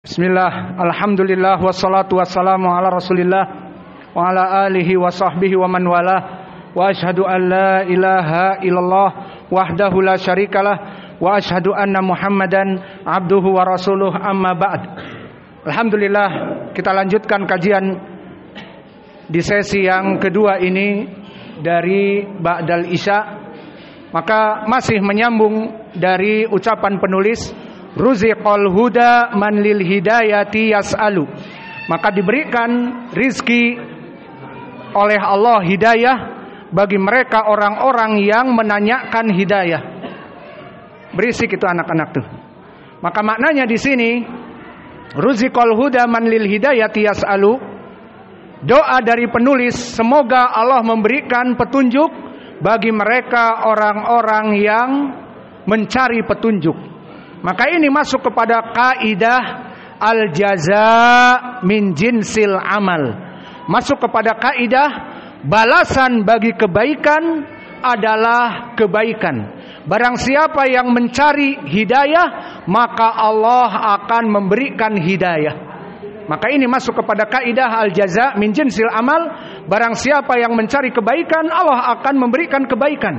Bismillah, alhamdulillah, wassalatu wassalamu ala rasulillah wa ala alihi wa sahbihi wa man walah. Wa ashhadu an la ilaha illallah wahdahu la syarikalah wa ashhadu anna muhammadan abduhu wa rasuluh, amma ba'd. Alhamdulillah, kita lanjutkan kajian di sesi yang kedua ini dari Ba'dal Isya. Maka masih menyambung dari ucapan penulis, Ruziqal huda man lil hidayati yas'alu. Maka diberikan rizki oleh Allah hidayah bagi mereka orang-orang yang menanyakan hidayah. Berisik itu anak-anak tuh. Maka maknanya di sini, Ruziqal huda man lil hidayati yas'alu. Doa dari penulis, semoga Allah memberikan petunjuk bagi mereka orang-orang yang mencari petunjuk. Maka ini masuk kepada kaidah al-jaza min jinsil amal. Masuk kepada kaidah balasan bagi kebaikan adalah kebaikan. Barang siapa yang mencari hidayah, maka Allah akan memberikan hidayah. Maka ini masuk kepada kaidah al-jaza min jinsil amal. Barang siapa yang mencari kebaikan, Allah akan memberikan kebaikan.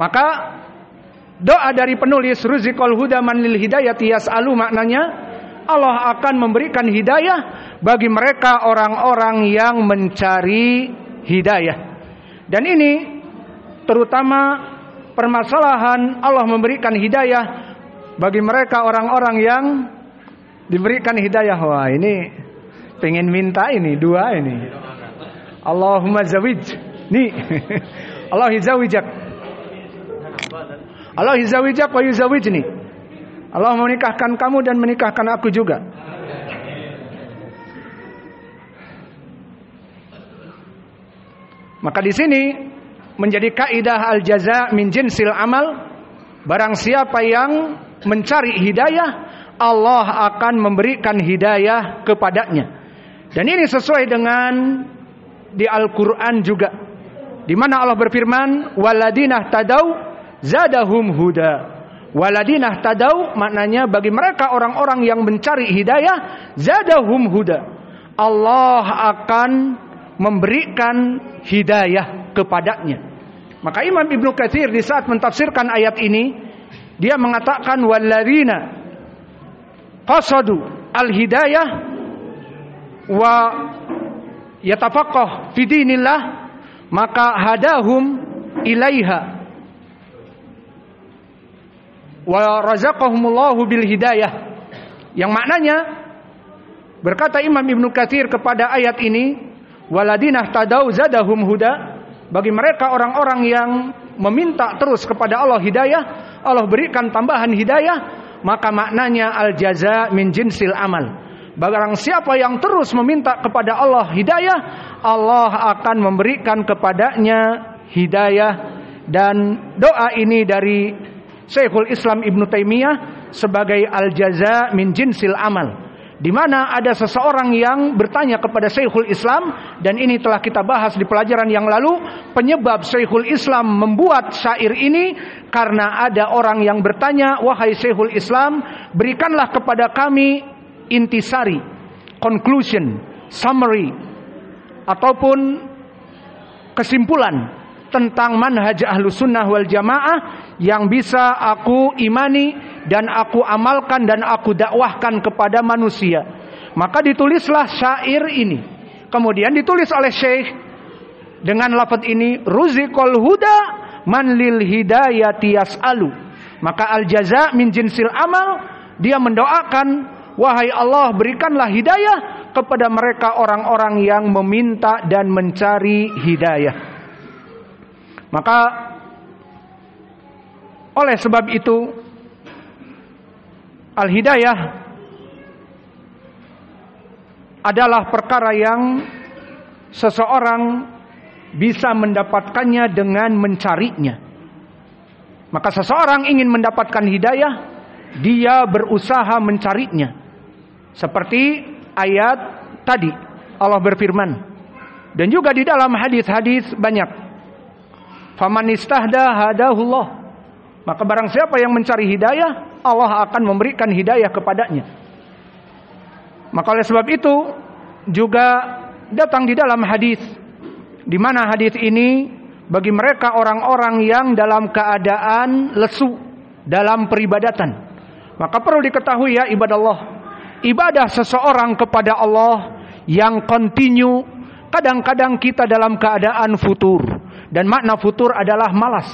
Maka doa dari penulis Ruziqal huda man lil hidayati yas'alu, maknanya Allah akan memberikan hidayah bagi mereka orang-orang yang mencari hidayah. Dan ini terutama permasalahan Allah memberikan hidayah bagi mereka orang-orang yang diberikan hidayah. Wah, ini pengen minta ini dua ini. Allahumma zawij. Nih. Allah zawijak. Allah yuzawijak wa yuzawijni. Allah menikahkan kamu dan menikahkan aku juga. Maka di sini menjadi kaidah al-jaza min jinsil amal. Barang siapa yang mencari hidayah, Allah akan memberikan hidayah kepadanya. Dan ini sesuai dengan di Al-Qur'an juga, di mana Allah berfirman, waladina tadau zadahum huda. Waladinah tadau maknanya bagi mereka orang-orang yang mencari hidayah, zadahum huda. Allah akan memberikan hidayah kepadanya. Maka Imam Ibnu Katsir di saat mentafsirkan ayat ini, dia mengatakan waladina qasadu al-hidayah wa yatafaqah fi dinillah, maka hadahum ilaiha wa razaqahumullahu bil hidayah. Yang maknanya, berkata Imam Ibnu Katsir kepada ayat ini, waladinah tadau zadahum huda, bagi mereka orang-orang yang meminta terus kepada Allah hidayah, Allah berikan tambahan hidayah. Maka maknanya al-jaza min jinsil amal. Barang siapa yang terus meminta kepada Allah hidayah, Allah akan memberikan kepadanya hidayah. Dan doa ini dari Syekhul Islam Ibnu Taimiyah sebagai al-jaza min jinsil amal, di mana ada seseorang yang bertanya kepada Syekhul Islam, dan ini telah kita bahas di pelajaran yang lalu. Penyebab Syekhul Islam membuat syair ini karena ada orang yang bertanya, wahai Syekhul Islam, berikanlah kepada kami intisari, conclusion, summary, ataupun kesimpulan tentang manhaj Ahlus Sunnah wal Jamaah yang bisa aku imani dan aku amalkan dan aku dakwahkan kepada manusia. Maka ditulislah syair ini. Kemudian ditulis oleh Syekh dengan lafaz ini, Ruziqal huda man lil hidayati yas'alu. Maka al-jaza min jinsil amal, dia mendoakan, wahai Allah, berikanlah hidayah kepada mereka orang-orang yang meminta dan mencari hidayah. Maka oleh sebab itu, al-hidayah adalah perkara yang seseorang bisa mendapatkannya dengan mencarinya. Maka seseorang ingin mendapatkan hidayah, dia berusaha mencarinya. Seperti ayat tadi Allah berfirman, dan juga di dalam hadis-hadis banyak, faman istahda hadahullah. Maka barang siapa yang mencari hidayah, Allah akan memberikan hidayah kepadanya. Maka oleh sebab itu juga datang di dalam hadis, di mana hadis ini bagi mereka orang-orang yang dalam keadaan lesu dalam peribadatan. Maka perlu diketahui ya ibadallah, ibadah seseorang kepada Allah yang kontinu, kadang-kadang kita dalam keadaan futur. Dan makna futur adalah malas.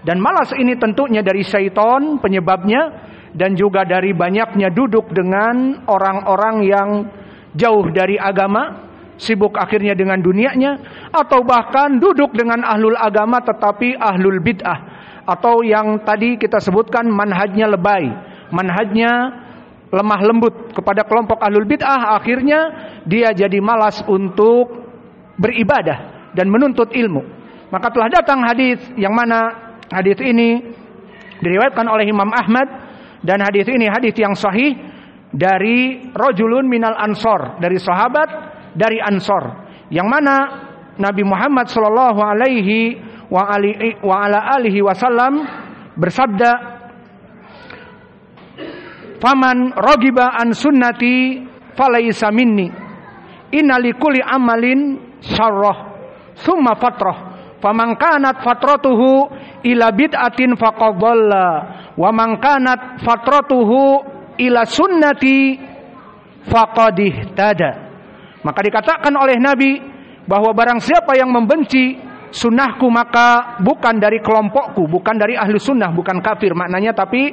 Dan malas ini tentunya dari syaitan penyebabnya, dan juga dari banyaknya duduk dengan orang-orang yang jauh dari agama, sibuk akhirnya dengan dunianya, atau bahkan duduk dengan ahlul agama tetapi ahlul bid'ah, atau yang tadi kita sebutkan manhajnya lebay, manhajnya lemah lembut kepada kelompok ahlul bid'ah, akhirnya dia jadi malas untuk beribadah dan menuntut ilmu. Maka telah datang hadis yang mana hadis ini diriwayatkan oleh Imam Ahmad, dan hadis ini hadis yang sahih dari rajulun minal ansor, dari sahabat dari Ansor, yang mana Nabi Muhammad sallallahu alaihi wa ala alihi wasallam bersabda, "Faman ragiba an sunnati falaysa minni. Inna likulli amalin syarrah, tsumma fatrah. Faman kanat fatratuhu ila bid'atin faqad dhalla, wa man kanat fatratuhu ila sunnati faqad ihtada." Maka dikatakan oleh Nabi bahwa barang siapa yang membenci sunnahku maka bukan dari kelompokku, bukan dari ahlu sunnah, bukan kafir maknanya, tapi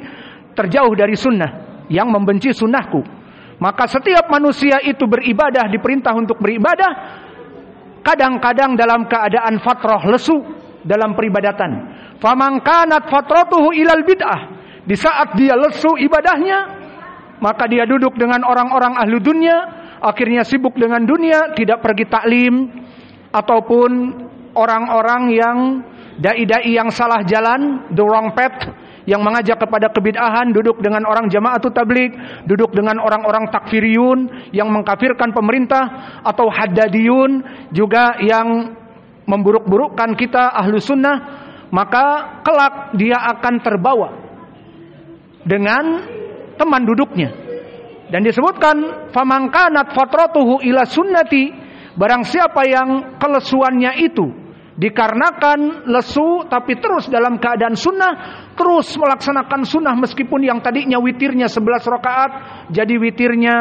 terjauh dari sunnah, yang membenci sunnahku. Maka setiap manusia itu beribadah, diperintah untuk beribadah, kadang-kadang dalam keadaan fatrah, lesu dalam peribadatan. Faman kanat fatratuhu ilal bid'ah, di saat dia lesu ibadahnya, maka dia duduk dengan orang-orang ahlu dunia, akhirnya sibuk dengan dunia, tidak pergi taklim, ataupun orang-orang yang dai-dai yang salah jalan, the wrong path, yang mengajak kepada kebid'ahan, duduk dengan orang jama'atut tabligh, duduk dengan orang-orang takfiriyun yang mengkafirkan pemerintah, atau haddadiyun juga yang memburuk-burukkan kita ahlu sunnah, maka kelak dia akan terbawa dengan teman duduknya. Dan disebutkan faman kanat fatratuhu ila sunnati, barang siapa yang kelesuannya itu dikarenakan lesu tapi terus dalam keadaan sunnah, terus melaksanakan sunnah meskipun yang tadinya witirnya 11 rakaat jadi witirnya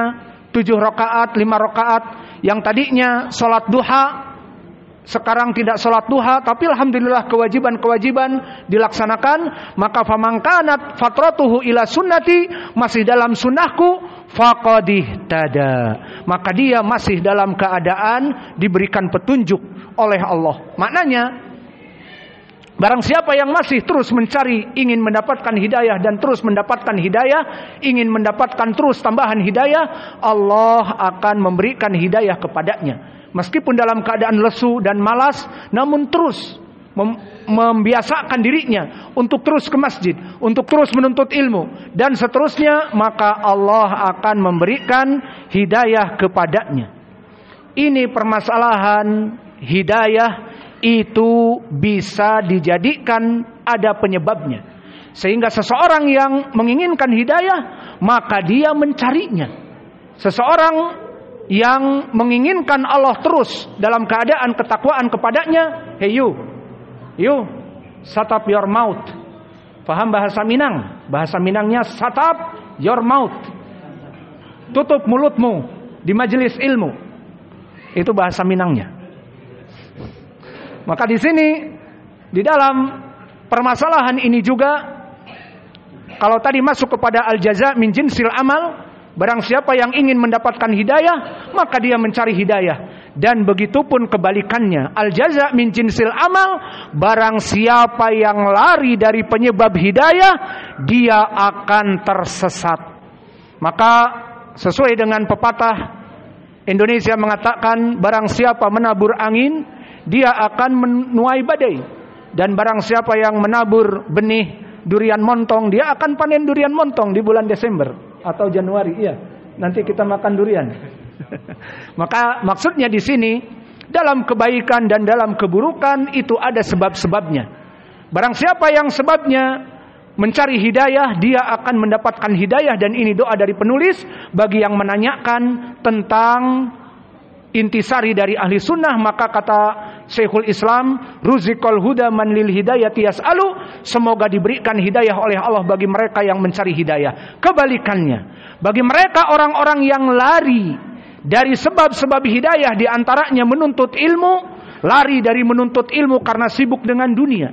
7 rakaat, 5 rakaat, yang tadinya salat duha sekarang tidak salat duha, tapi alhamdulillah kewajiban-kewajiban dilaksanakan, maka faman kanat fatratuhu ila sunnati, masih dalam sunnahku, faqad ihtada, maka dia masih dalam keadaan diberikan petunjuk oleh Allah. Maknanya barang siapa yang masih terus mencari, ingin mendapatkan hidayah dan terus mendapatkan hidayah, ingin mendapatkan terus tambahan hidayah, Allah akan memberikan hidayah kepadanya. Meskipun dalam keadaan lesu dan malas, namun terus membiasakan dirinya untuk terus ke masjid, untuk terus menuntut ilmu, dan seterusnya, maka Allah akan memberikan hidayah kepadanya. Ini permasalahan hidayah itu bisa dijadikan ada penyebabnya. Sehingga seseorang yang menginginkan hidayah, maka dia mencarinya. Seseorang yang menginginkan Allah terus dalam keadaan ketakwaan kepadanya, hey you shut up your mouth. Paham bahasa Minang? Bahasa Minangnya shut up your mouth, tutup mulutmu di majelis ilmu. Itu bahasa Minangnya. Maka di sini, di dalam permasalahan ini juga, kalau tadi masuk kepada al-jaza min jinsil amal, barang siapa yang ingin mendapatkan hidayah, maka dia mencari hidayah. Dan begitupun kebalikannya, al-jaza min jinsil amal, barang siapa yang lari dari penyebab hidayah, dia akan tersesat. Maka sesuai dengan pepatah Indonesia mengatakan, barang siapa menabur angin, dia akan menuai badai. Dan barang siapa yang menabur benih durian montong, dia akan panen durian montong di bulan Desember atau Januari. Iya, nanti kita makan durian. Maka maksudnya di sini, dalam kebaikan dan dalam keburukan itu ada sebab-sebabnya. Barang siapa yang sebabnya mencari hidayah, dia akan mendapatkan hidayah. Dan ini doa dari penulis bagi yang menanyakan tentang intisari dari ahli sunnah, maka kata Syekhul Islam, ruzikal huda man lil hidayati yas'alu, semoga diberikan hidayah oleh Allah bagi mereka yang mencari hidayah. Kebalikannya, bagi mereka orang-orang yang lari dari sebab-sebab hidayah, diantaranya menuntut ilmu, lari dari menuntut ilmu karena sibuk dengan dunia.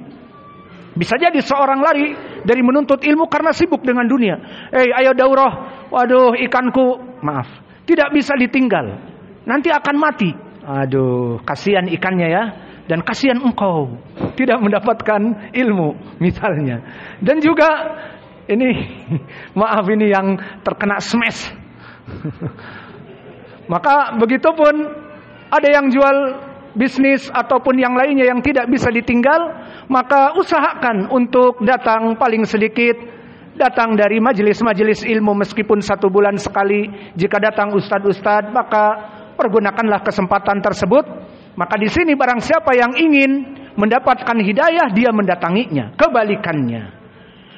Bisa jadi seorang lari dari menuntut ilmu karena sibuk dengan dunia. Ayo daurah, waduh ikanku, maaf, tidak bisa ditinggal, nanti akan mati. Aduh, kasihan ikannya ya, dan kasihan engkau tidak mendapatkan ilmu misalnya. Dan juga ini maaf, ini yang terkena smash. Maka begitupun ada yang jual bisnis ataupun yang lainnya yang tidak bisa ditinggal, maka usahakan untuk datang paling sedikit, datang dari majelis-majelis ilmu meskipun 1 bulan sekali. Jika datang ustadz-ustadz, maka pergunakanlah kesempatan tersebut. Maka di sini barang siapa yang ingin mendapatkan hidayah, dia mendatanginya. Kebalikannya,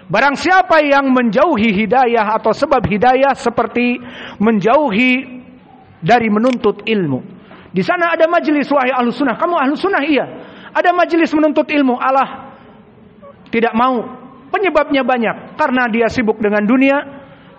barang siapa yang menjauhi hidayah atau sebab hidayah seperti menjauhi dari menuntut ilmu. Di sana ada majelis, wahai ahlu sunnah, kamu ahlu sunnah, iya. Ada majelis menuntut ilmu, Allah tidak mau. Penyebabnya banyak, karena dia sibuk dengan dunia,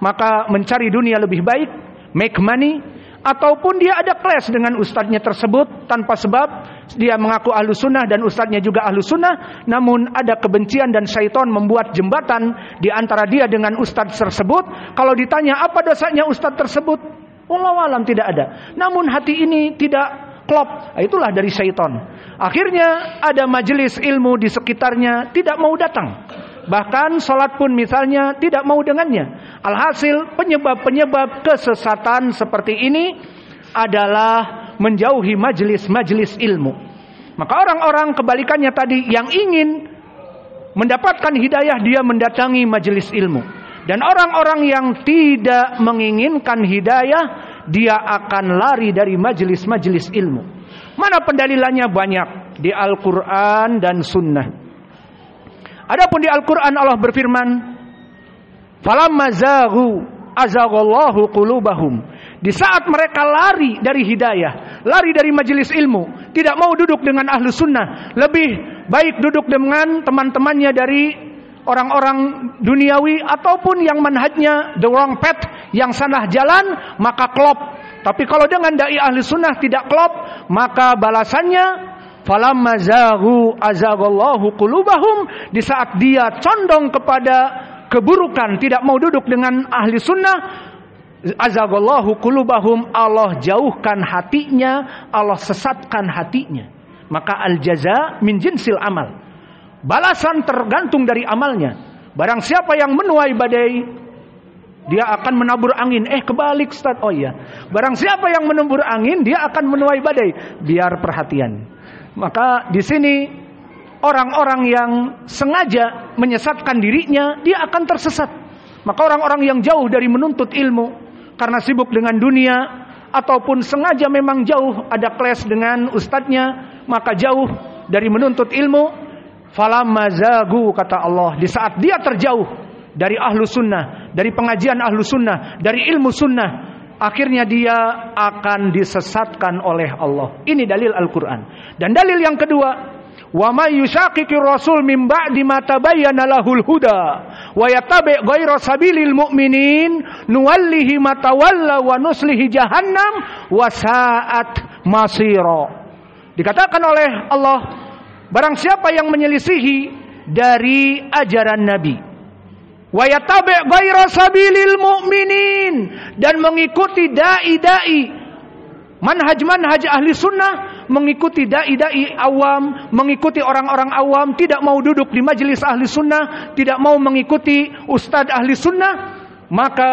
maka mencari dunia lebih baik, make money. Ataupun dia ada clash dengan ustadznya tersebut tanpa sebab, dia mengaku ahlu sunnah dan ustadznya juga ahlu sunnah, namun ada kebencian dan syaitan membuat jembatan di antara dia dengan ustadz tersebut. Kalau ditanya apa dosanya ustadz tersebut, wallahu alam tidak ada, namun hati ini tidak klop, itulah dari syaitan. Akhirnya ada majelis ilmu di sekitarnya, tidak mau datang. Bahkan sholat pun misalnya tidak mau dengannya. Alhasil penyebab-penyebab kesesatan seperti ini adalah menjauhi majelis-majelis ilmu. Maka orang-orang kebalikannya tadi, yang ingin mendapatkan hidayah, dia mendatangi majelis ilmu. Dan orang-orang yang tidak menginginkan hidayah, dia akan lari dari majelis-majelis ilmu. Mana pendalilannya? Banyak di Al-Quran dan Sunnah. Adapun di Al-Quran Allah berfirman, falamma zaghu azaghallahu qulubahum. Di saat mereka lari dari hidayah, lari dari majelis ilmu, tidak mau duduk dengan ahlu sunnah, lebih baik duduk dengan teman-temannya dari orang-orang duniawi ataupun yang manhajnya the wrong path, yang salah jalan, maka klop. Tapi kalau dengan dai ahli sunnah tidak klop, maka balasannya falamma zaghu azaghallahu qulubahum. Di saat dia condong kepada keburukan, tidak mau duduk dengan ahli sunnah, azaghallahu qulubahum, Allah jauhkan hatinya, Allah sesatkan hatinya. Maka al-jaza min jinsil amal, balasan tergantung dari amalnya. Barang siapa yang menuai badai, dia akan menabur angin. Kebalik Ustaz. Oh iya, barang siapa yang menabur angin, dia akan menuai badai. Biar perhatian. Maka di sini orang-orang yang sengaja menyesatkan dirinya, dia akan tersesat. Maka orang-orang yang jauh dari menuntut ilmu karena sibuk dengan dunia, ataupun sengaja memang jauh, ada clash dengan ustadznya, maka jauh dari menuntut ilmu. Falamma zagu, kata Allah, di saat dia terjauh dari ahlu sunnah, dari pengajian ahlu sunnah, dari ilmu sunnah, akhirnya dia akan disesatkan oleh Allah. Ini dalil Al-Quran. Dan dalil yang kedua, wa may yushaqiqir rasul min ba'di ma tabayyana lahul huda wa yattabi' ghayra sabilil mu'minin nuwallihi ma tawalla wa nuslihi jahannam wa sa'at masira. Dikatakan oleh Allah, barang siapa yang menyelisihi dari ajaran Nabi, wa yattabi' ghayra sabilil mu'minin, dan mengikuti dai-dai manhaj-manhaj ahli sunnah, mengikuti dai-dai awam, mengikuti orang-orang awam, tidak mau duduk di majelis ahli sunnah, tidak mau mengikuti ustadz ahli sunnah, maka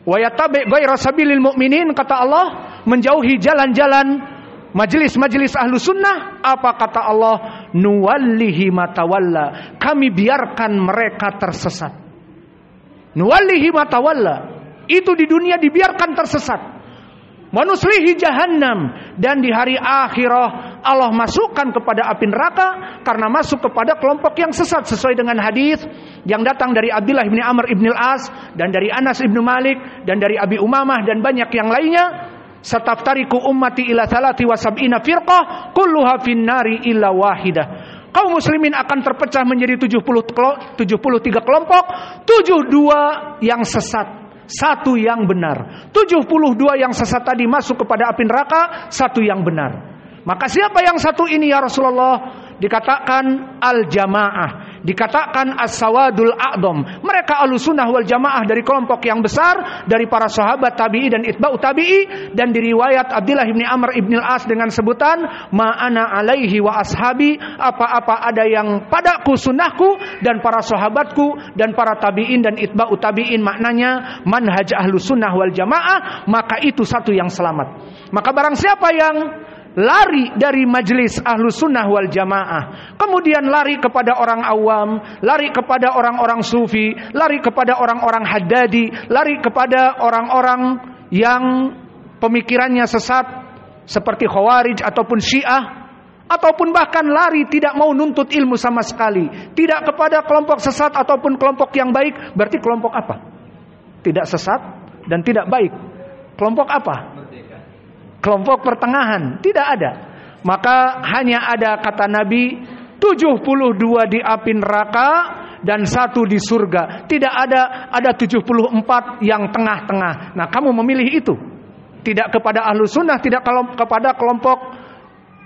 wa yattabi' ghayra sabilil mu'minin, kata Allah, menjauhi jalan-jalan majelis-majelis ahlu sunnah. Apa kata Allah? Nuwallihi matawalla, kami biarkan mereka tersesat. Nuwallihi matawalla, itu di dunia dibiarkan tersesat. Manuslihi jahannam, dan di hari akhirah Allah masukkan kepada api neraka karena masuk kepada kelompok yang sesat sesuai dengan hadis yang datang dari Abdullah bin Amr bin Al-As dan dari Anas bin Malik dan dari Abi Umamah dan banyak yang lainnya. Sataftariku ummati ila 73 firqah kulluha finnari illa wahidah. Kaum muslimin akan terpecah menjadi 73 kelompok, 72 yang sesat, 1 yang benar. 72 yang sesat tadi masuk kepada api neraka, 1 yang benar. Maka siapa yang 1 ini ya Rasulullah? Dikatakan al-jamaah, dikatakan as-sawadul a'dham. Mereka ahlussunnah wal jamaah dari kelompok yang besar, dari para sahabat tabi'i dan itba'u tabi'i. Dan di riwayat Abdullah bin Amr bin Al-As dengan sebutan ma'ana alaihi wa ashabi, apa-apa ada yang padaku sunnahku dan para sahabatku dan para tabi'in dan itba'u tabi'in, maknanya manhaj ahlussunnah wal jamaah, maka itu 1 yang selamat. Maka barang siapa yang lari dari majelis ahlussunnah wal jamaah, kemudian lari kepada orang awam, lari kepada orang-orang sufi, lari kepada orang-orang haddadi, lari kepada orang-orang yang pemikirannya sesat seperti khawarij ataupun syiah, ataupun bahkan lari tidak mau nuntut ilmu sama sekali, tidak kepada kelompok sesat ataupun kelompok yang baik, berarti kelompok apa? Tidak sesat dan tidak baik. Kelompok apa? Kelompok pertengahan, tidak ada. Maka hanya ada kata Nabi 72 di api neraka dan 1 di surga. Tidak ada 74 yang tengah-tengah. Nah, kamu memilih itu. Tidak kepada ahlussunnah, tidak kepada kelompok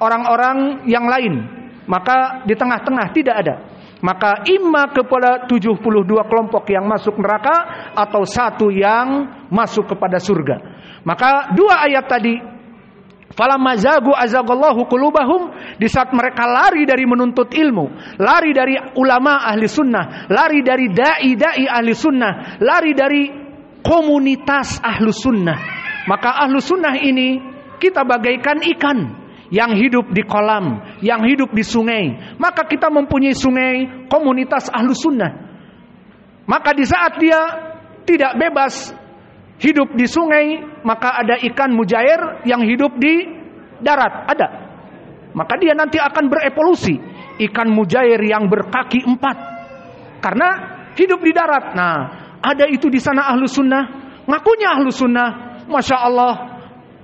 orang-orang yang lain. Maka di tengah-tengah tidak ada. Maka imma kepada 72 kelompok yang masuk neraka atau 1 yang masuk kepada surga. Maka 2 ayat tadi, falamma zagu azagallahu qulubahum, di saat mereka lari dari menuntut ilmu, lari dari ulama ahli sunnah, lari dari dai-dai ahli sunnah, lari dari komunitas ahli sunnah. Maka ahli sunnah ini kita bagaikan ikan yang hidup di kolam, yang hidup di sungai. Maka kita mempunyai sungai komunitas ahli sunnah. Maka di saat dia tidak bebas hidup di sungai, maka ada ikan mujair yang hidup di darat, ada. Maka dia nanti akan berevolusi, ikan mujair yang berkaki 4 karena hidup di darat. Nah, ada itu di sana ahlu sunnah, ngakunya ahlu sunnah, masya Allah,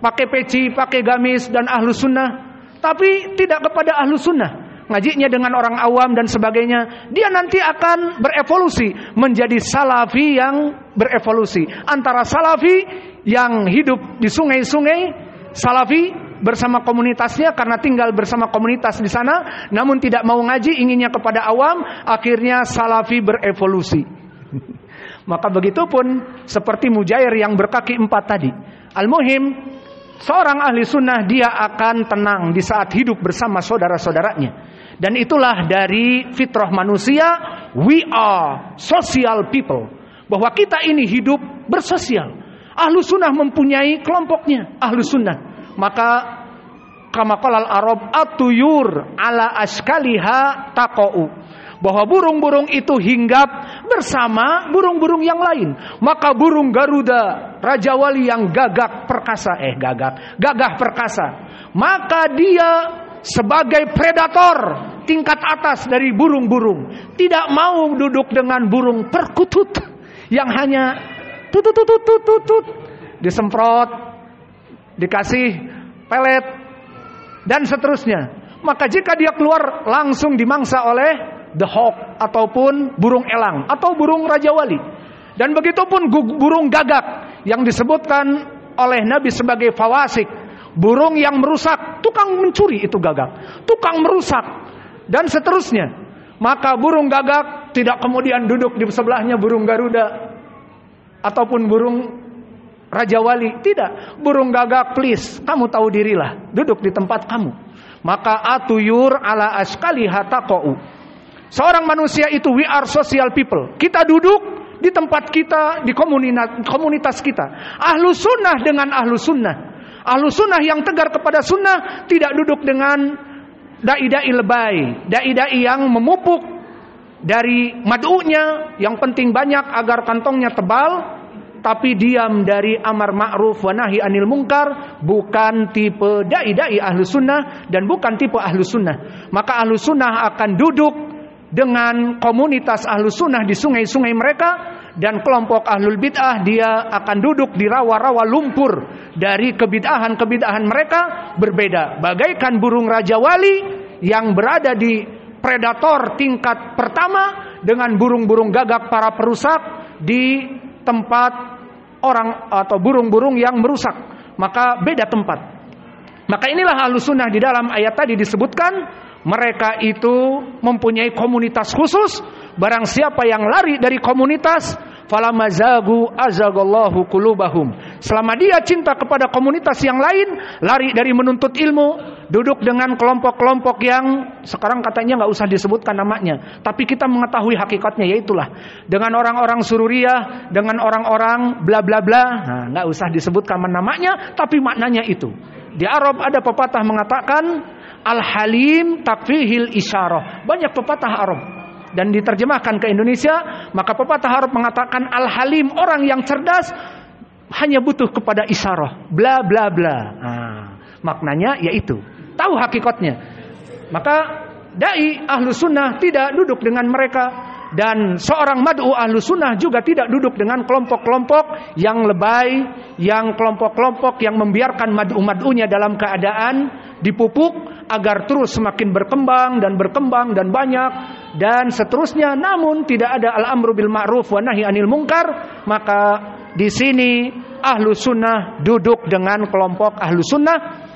pakai peci, pakai gamis dan ahlu sunnah, tapi tidak kepada ahlu sunnah. Ngajinya dengan orang awam dan sebagainya, dia nanti akan berevolusi menjadi salafi yang berevolusi. Antara salafi yang hidup di sungai-sungai, salafi bersama komunitasnya karena tinggal bersama komunitas di sana, namun tidak mau ngaji, inginnya kepada awam, akhirnya salafi berevolusi. Maka begitupun seperti mujair yang berkaki 4 tadi. Al-muhim, seorang ahli sunnah dia akan tenang di saat hidup bersama saudara-saudaranya. Dan itulah dari fitrah manusia, we are social people. Bahwa kita ini hidup bersosial. Ahlu sunnah mempunyai kelompoknya, ahlu sunnah. Maka kama qalal arab atuyur ala askaliha taqau. Bahwa burung-burung itu hinggap bersama burung-burung yang lain. Maka burung Garuda, Raja Wali yang gagah perkasa, maka dia sebagai predator tingkat atas dari burung-burung, tidak mau duduk dengan burung perkutut yang hanya tutut disemprot, dikasih pelet dan seterusnya. Maka jika dia keluar langsung dimangsa oleh the hawk ataupun burung elang atau burung Raja Wali. Dan begitupun burung gagak yang disebutkan oleh Nabi sebagai fawasik, burung yang merusak, tukang mencuri itu gagak, tukang merusak dan seterusnya. Maka burung gagak tidak kemudian duduk di sebelahnya burung Garuda ataupun burung Raja Wali, tidak. Burung gagak, please, kamu tahu dirilah, duduk di tempat kamu. Maka atuyur ala askaliha taqau. Seorang manusia itu we are social people. Kita duduk di tempat kita, di komunitas kita. Ahlu sunnah dengan ahlu sunnah. Ahlu sunnah yang tegar kepada sunnah tidak duduk dengan dai-dai lebay, dai-dai yang memupuk dari mad'unya, yang penting banyak agar kantongnya tebal, tapi diam dari amar ma'ruf wa nahi anil munkar, bukan tipe dai-dai ahlu sunnah dan bukan tipe ahlu sunnah. Maka ahlu sunnah akan duduk dengan komunitas ahlu sunnah di sungai-sungai mereka, dan kelompok ahlul bid'ah dia akan duduk di rawa-rawa lumpur dari kebid'ahan-kebid'ahan mereka. Berbeda, bagaikan burung raja wali yang berada di predator tingkat pertama dengan burung-burung gagak para perusak di tempat orang atau burung-burung yang merusak. Maka beda tempat. Maka inilah ahlus sunnah di dalam ayat tadi disebutkan, mereka itu mempunyai komunitas khusus. Barang siapa yang lari dari komunitas, falamazagu azagallahu qulubahum. Selama dia cinta kepada komunitas yang lain, lari dari menuntut ilmu, duduk dengan kelompok-kelompok yang sekarang katanya nggak usah disebutkan namanya, tapi kita mengetahui hakikatnya, yaitulah dengan orang-orang sururiyah, dengan orang-orang bla bla bla. Nah, nggak usah disebutkan namanya, tapi maknanya itu. Di Arab ada pepatah mengatakan al-halim takfihil isyarah. Banyak pepatah Arab dan diterjemahkan ke Indonesia, maka pepatah Arab mengatakan al-halim, orang yang cerdas hanya butuh kepada isyarah, bla bla bla. Nah, maknanya yaitu tahu hakikatnya. Maka dai ahlu sunnah tidak duduk dengan mereka, dan seorang mad'u ahlu sunnah juga tidak duduk dengan kelompok-kelompok yang lebay, yang kelompok-kelompok yang membiarkan mad'u-mad'unya dalam keadaan dipupuk agar terus semakin berkembang dan banyak dan seterusnya, namun tidak ada al-amru bil ma'ruf wa nahi anil munkar. Maka di sini ahlu sunnah duduk dengan kelompok ahlu sunnah.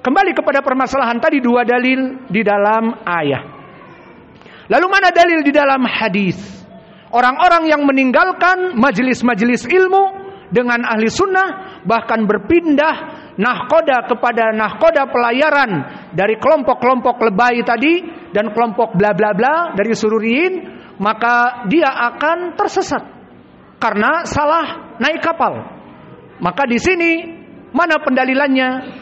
Kembali kepada permasalahan tadi, dua dalil di dalam ayat. Lalu mana dalil di dalam hadis? Orang-orang yang meninggalkan majelis-majelis ilmu dengan ahli sunnah, bahkan berpindah nahkoda kepada nahkoda pelayaran dari kelompok-kelompok lebay tadi dan kelompok bla bla bla dari sururiyin, maka dia akan tersesat karena salah naik kapal. Maka di sini mana pendalilannya?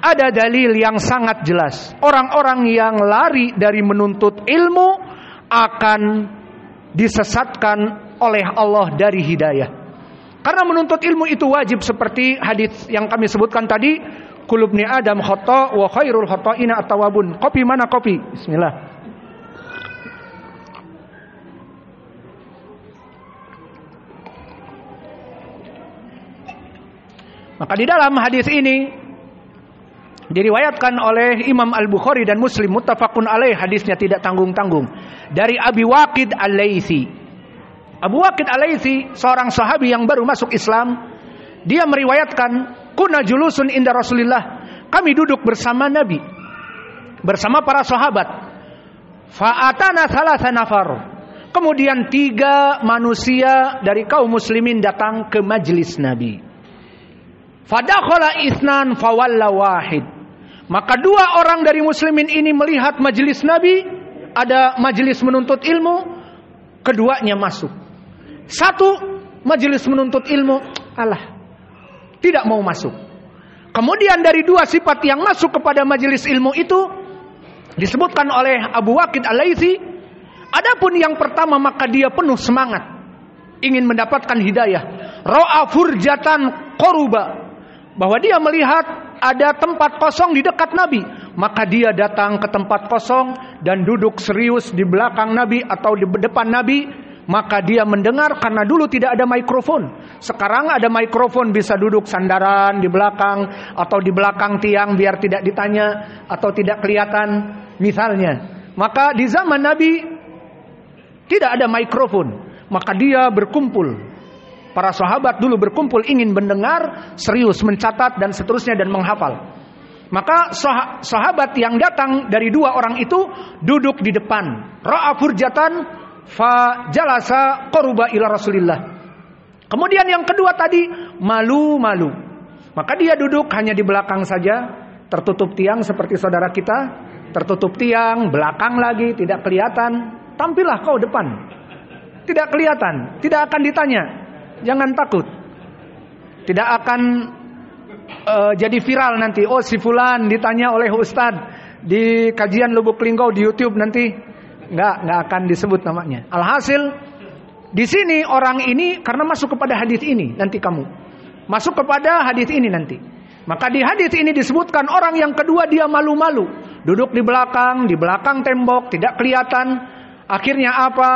Ada dalil yang sangat jelas. Orang-orang yang lari dari menuntut ilmu akan disesatkan oleh Allah dari hidayah. Karena menuntut ilmu itu wajib, seperti hadis yang kami sebutkan tadi, kulubni Adam khata wa khairul khata'ina at-tawwabun. Kopi mana kopi? Bismillah. Maka di dalam hadis ini diriwayatkan oleh Imam Al-Bukhari dan Muslim, muttafaqun alaih, hadisnya tidak tanggung-tanggung, dari Abi Waqid Al-Laitsi. Abu Waqid Al-Laitsi seorang sahabi yang baru masuk Islam. Dia meriwayatkan, kunna julusun inda Rasulillah, kami duduk bersama Nabi, bersama para sahabat. Fa'atana thalatha nafar, kemudian 3 manusia dari kaum muslimin datang ke majelis Nabi. Fadakhala itsnan fawalla wahid, maka 2 orang dari muslimin ini melihat majelis Nabi, ada majelis menuntut ilmu, keduanya masuk. 1 majelis menuntut ilmu, alah, tidak mau masuk. Kemudian dari 2 sifat yang masuk kepada majelis ilmu itu disebutkan oleh Abu Waqid Al-Laitsi. Adapun yang pertama, maka dia penuh semangat ingin mendapatkan hidayah. Ra'a furjatan qaruba, bahwa dia melihat ada tempat kosong di dekat Nabi, maka dia datang ke tempat kosong dan duduk serius di belakang Nabi atau di depan Nabi. Maka dia mendengar, karena dulu tidak ada mikrofon. Sekarang ada mikrofon, bisa duduk sandaran di belakang atau di belakang tiang biar tidak ditanya atau tidak kelihatan misalnya. Maka di zaman Nabi tidak ada mikrofon, maka dia berkumpul. Para sahabat dulu berkumpul ingin mendengar, serius mencatat dan seterusnya dan menghafal. Maka sahabat yang datang dari 2 orang itu duduk di depan. Ra'a furjatan fa jalasa qaruba ila Rasulillah. Kemudian yang kedua tadi malu-malu, maka dia duduk hanya di belakang saja, tertutup tiang seperti saudara kita, tertutup tiang, belakang lagi, tidak kelihatan. Tampillah kau depan, tidak kelihatan, tidak akan ditanya. Jangan takut, tidak akan jadi viral nanti. Oh, si fulan ditanya oleh ustadz di kajian Lubuk Linggau di YouTube nanti. Enggak akan disebut namanya. Alhasil Di sini orang ini karena masuk kepada hadis ini, nanti kamu masuk kepada hadis ini nanti. Maka di hadis ini disebutkan orang yang kedua dia malu-malu, duduk di belakang tembok, tidak kelihatan. Akhirnya apa?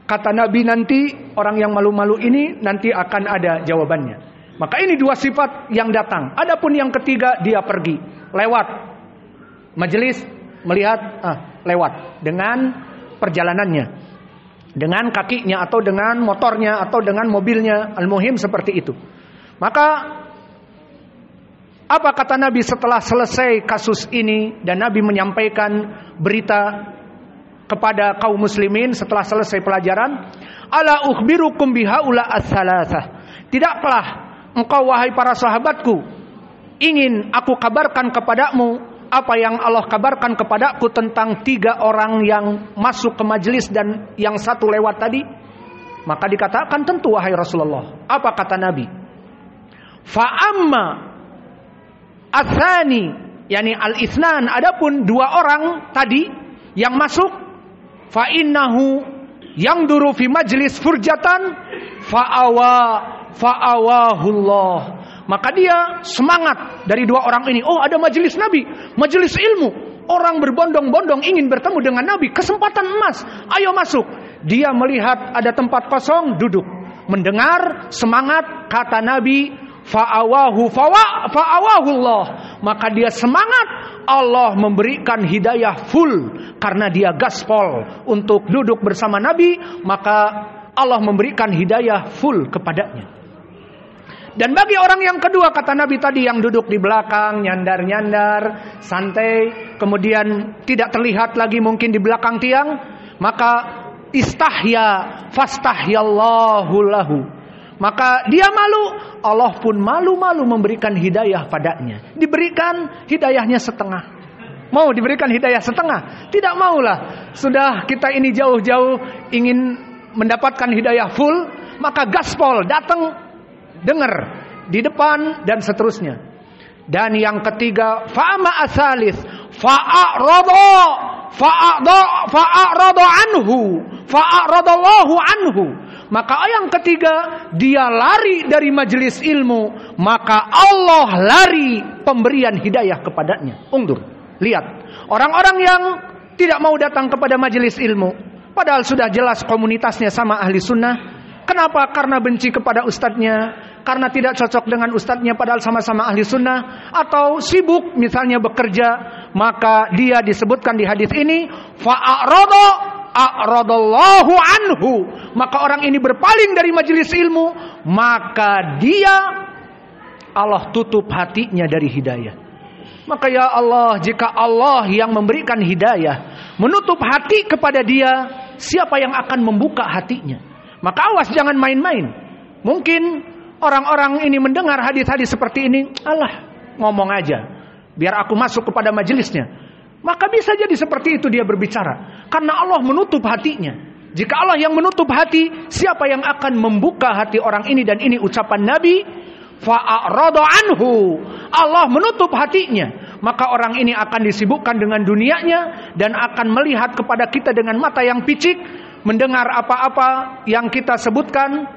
Kata Nabi, nanti orang yang malu-malu ini nanti akan ada jawabannya. Maka ini dua sifat yang datang. Adapun yang ketiga, dia pergi, lewat majelis, melihat, lewat dengan perjalanannya, dengan kakinya atau dengan motornya atau dengan mobilnya, al-muhim seperti itu. Maka apa kata Nabi setelah selesai kasus ini dan Nabi menyampaikan berita kepada kaum muslimin setelah selesai pelajaran? Ala ukhbirukum bihaula ats-tsalatsah. Tidaklah engkau wahai para sahabatku ingin aku kabarkan kepadamu apa yang Allah kabarkan kepadaku tentang 3 orang yang masuk ke majelis dan yang satu lewat tadi? Maka dikatakan, tentu wahai Rasulullah. Apa kata Nabi? Fa'amma atsani, yani al-itsnan, adapun 2 orang tadi yang masuk, fa innahu yangduru fi majlis furjatan fa'awahullah. Maka dia semangat dari 2 orang ini. Oh, ada majelis Nabi, majelis ilmu. Orang berbondong-bondong ingin bertemu dengan Nabi. Kesempatan emas, ayo masuk. Dia melihat ada tempat kosong, duduk. Mendengar, semangat, kata Nabi, fa'awahullah. Maka dia semangat, Allah memberikan hidayah full. Karena dia gaspol untuk duduk bersama Nabi, maka Allah memberikan hidayah full kepadanya. Dan bagi orang yang kedua, kata Nabi tadi, yang duduk di belakang, nyandar-nyandar, santai, kemudian tidak terlihat lagi mungkin di belakang tiang, maka istahya fastahyallahu lahu. Maka dia malu, Allah pun malu-malu memberikan hidayah padanya. Diberikan hidayahnya setengah. Mau diberikan hidayah setengah? Tidak maulah. Sudah kita ini jauh-jauh ingin mendapatkan hidayah full, maka gaspol, datang, dengar di depan dan seterusnya. Dan yang ketiga, fa'ama asalis fa'arada anhu fa'aradallahu anhu. Maka yang ketiga, dia lari dari majelis ilmu, maka Allah lari pemberian hidayah kepadanya. Undur, lihat, orang-orang yang tidak mau datang kepada majelis ilmu, padahal sudah jelas komunitasnya sama ahli sunnah. Kenapa? Karena benci kepada ustadznya, karena tidak cocok dengan ustadznya padahal sama-sama ahli sunnah, atau sibuk misalnya bekerja. Maka dia disebutkan di hadis ini, fa'aradallahu anhu. Maka orang ini berpaling dari majelis ilmu, maka dia, Allah tutup hatinya dari hidayah. Maka ya Allah, jika Allah yang memberikan hidayah menutup hati kepada dia, siapa yang akan membuka hatinya? Maka awas, jangan main-main. Mungkin orang-orang ini mendengar hadis-hadis seperti ini, alah, ngomong aja, biar aku masuk kepada majelisnya. Maka bisa jadi seperti itu dia berbicara, karena Allah menutup hatinya. Jika Allah yang menutup hati, siapa yang akan membuka hati orang ini? Dan ini ucapan Nabi, fa'arada anhu. Allah menutup hatinya, maka orang ini akan disibukkan dengan dunianya dan akan melihat kepada kita dengan mata yang picik, mendengar apa-apa yang kita sebutkan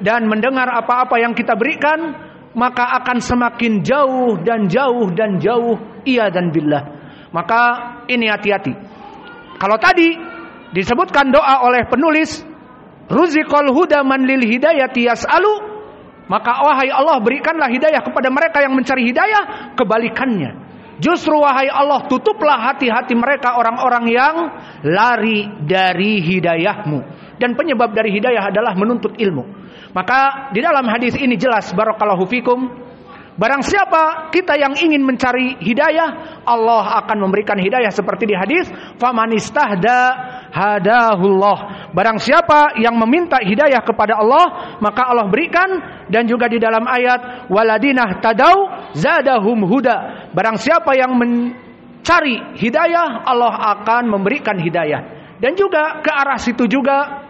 dan mendengar apa-apa yang kita berikan, maka akan semakin jauh dan jauh dan jauh. Iya dan billah. Maka ini hati-hati. Kalau tadi disebutkan doa oleh penulis, ruziqal huda man lil hidayati yas'alu, maka wahai Allah, berikanlah hidayah kepada mereka yang mencari hidayah. Kebalikannya, justru wahai Allah, tutuplah hati-hati mereka, orang-orang yang lari dari hidayahmu. Dan penyebab dari hidayah adalah menuntut ilmu. Maka di dalam hadis ini jelas, barakallahu fikum, barang siapa kita yang ingin mencari hidayah, Allah akan memberikan hidayah seperti di hadis, faman istahda hadahullah. Barang siapa yang meminta hidayah kepada Allah, maka Allah berikan. Dan juga di dalam ayat, waladinah tadau zadahum huda. Barang siapa yang mencari hidayah, Allah akan memberikan hidayah. Dan juga ke arah situ juga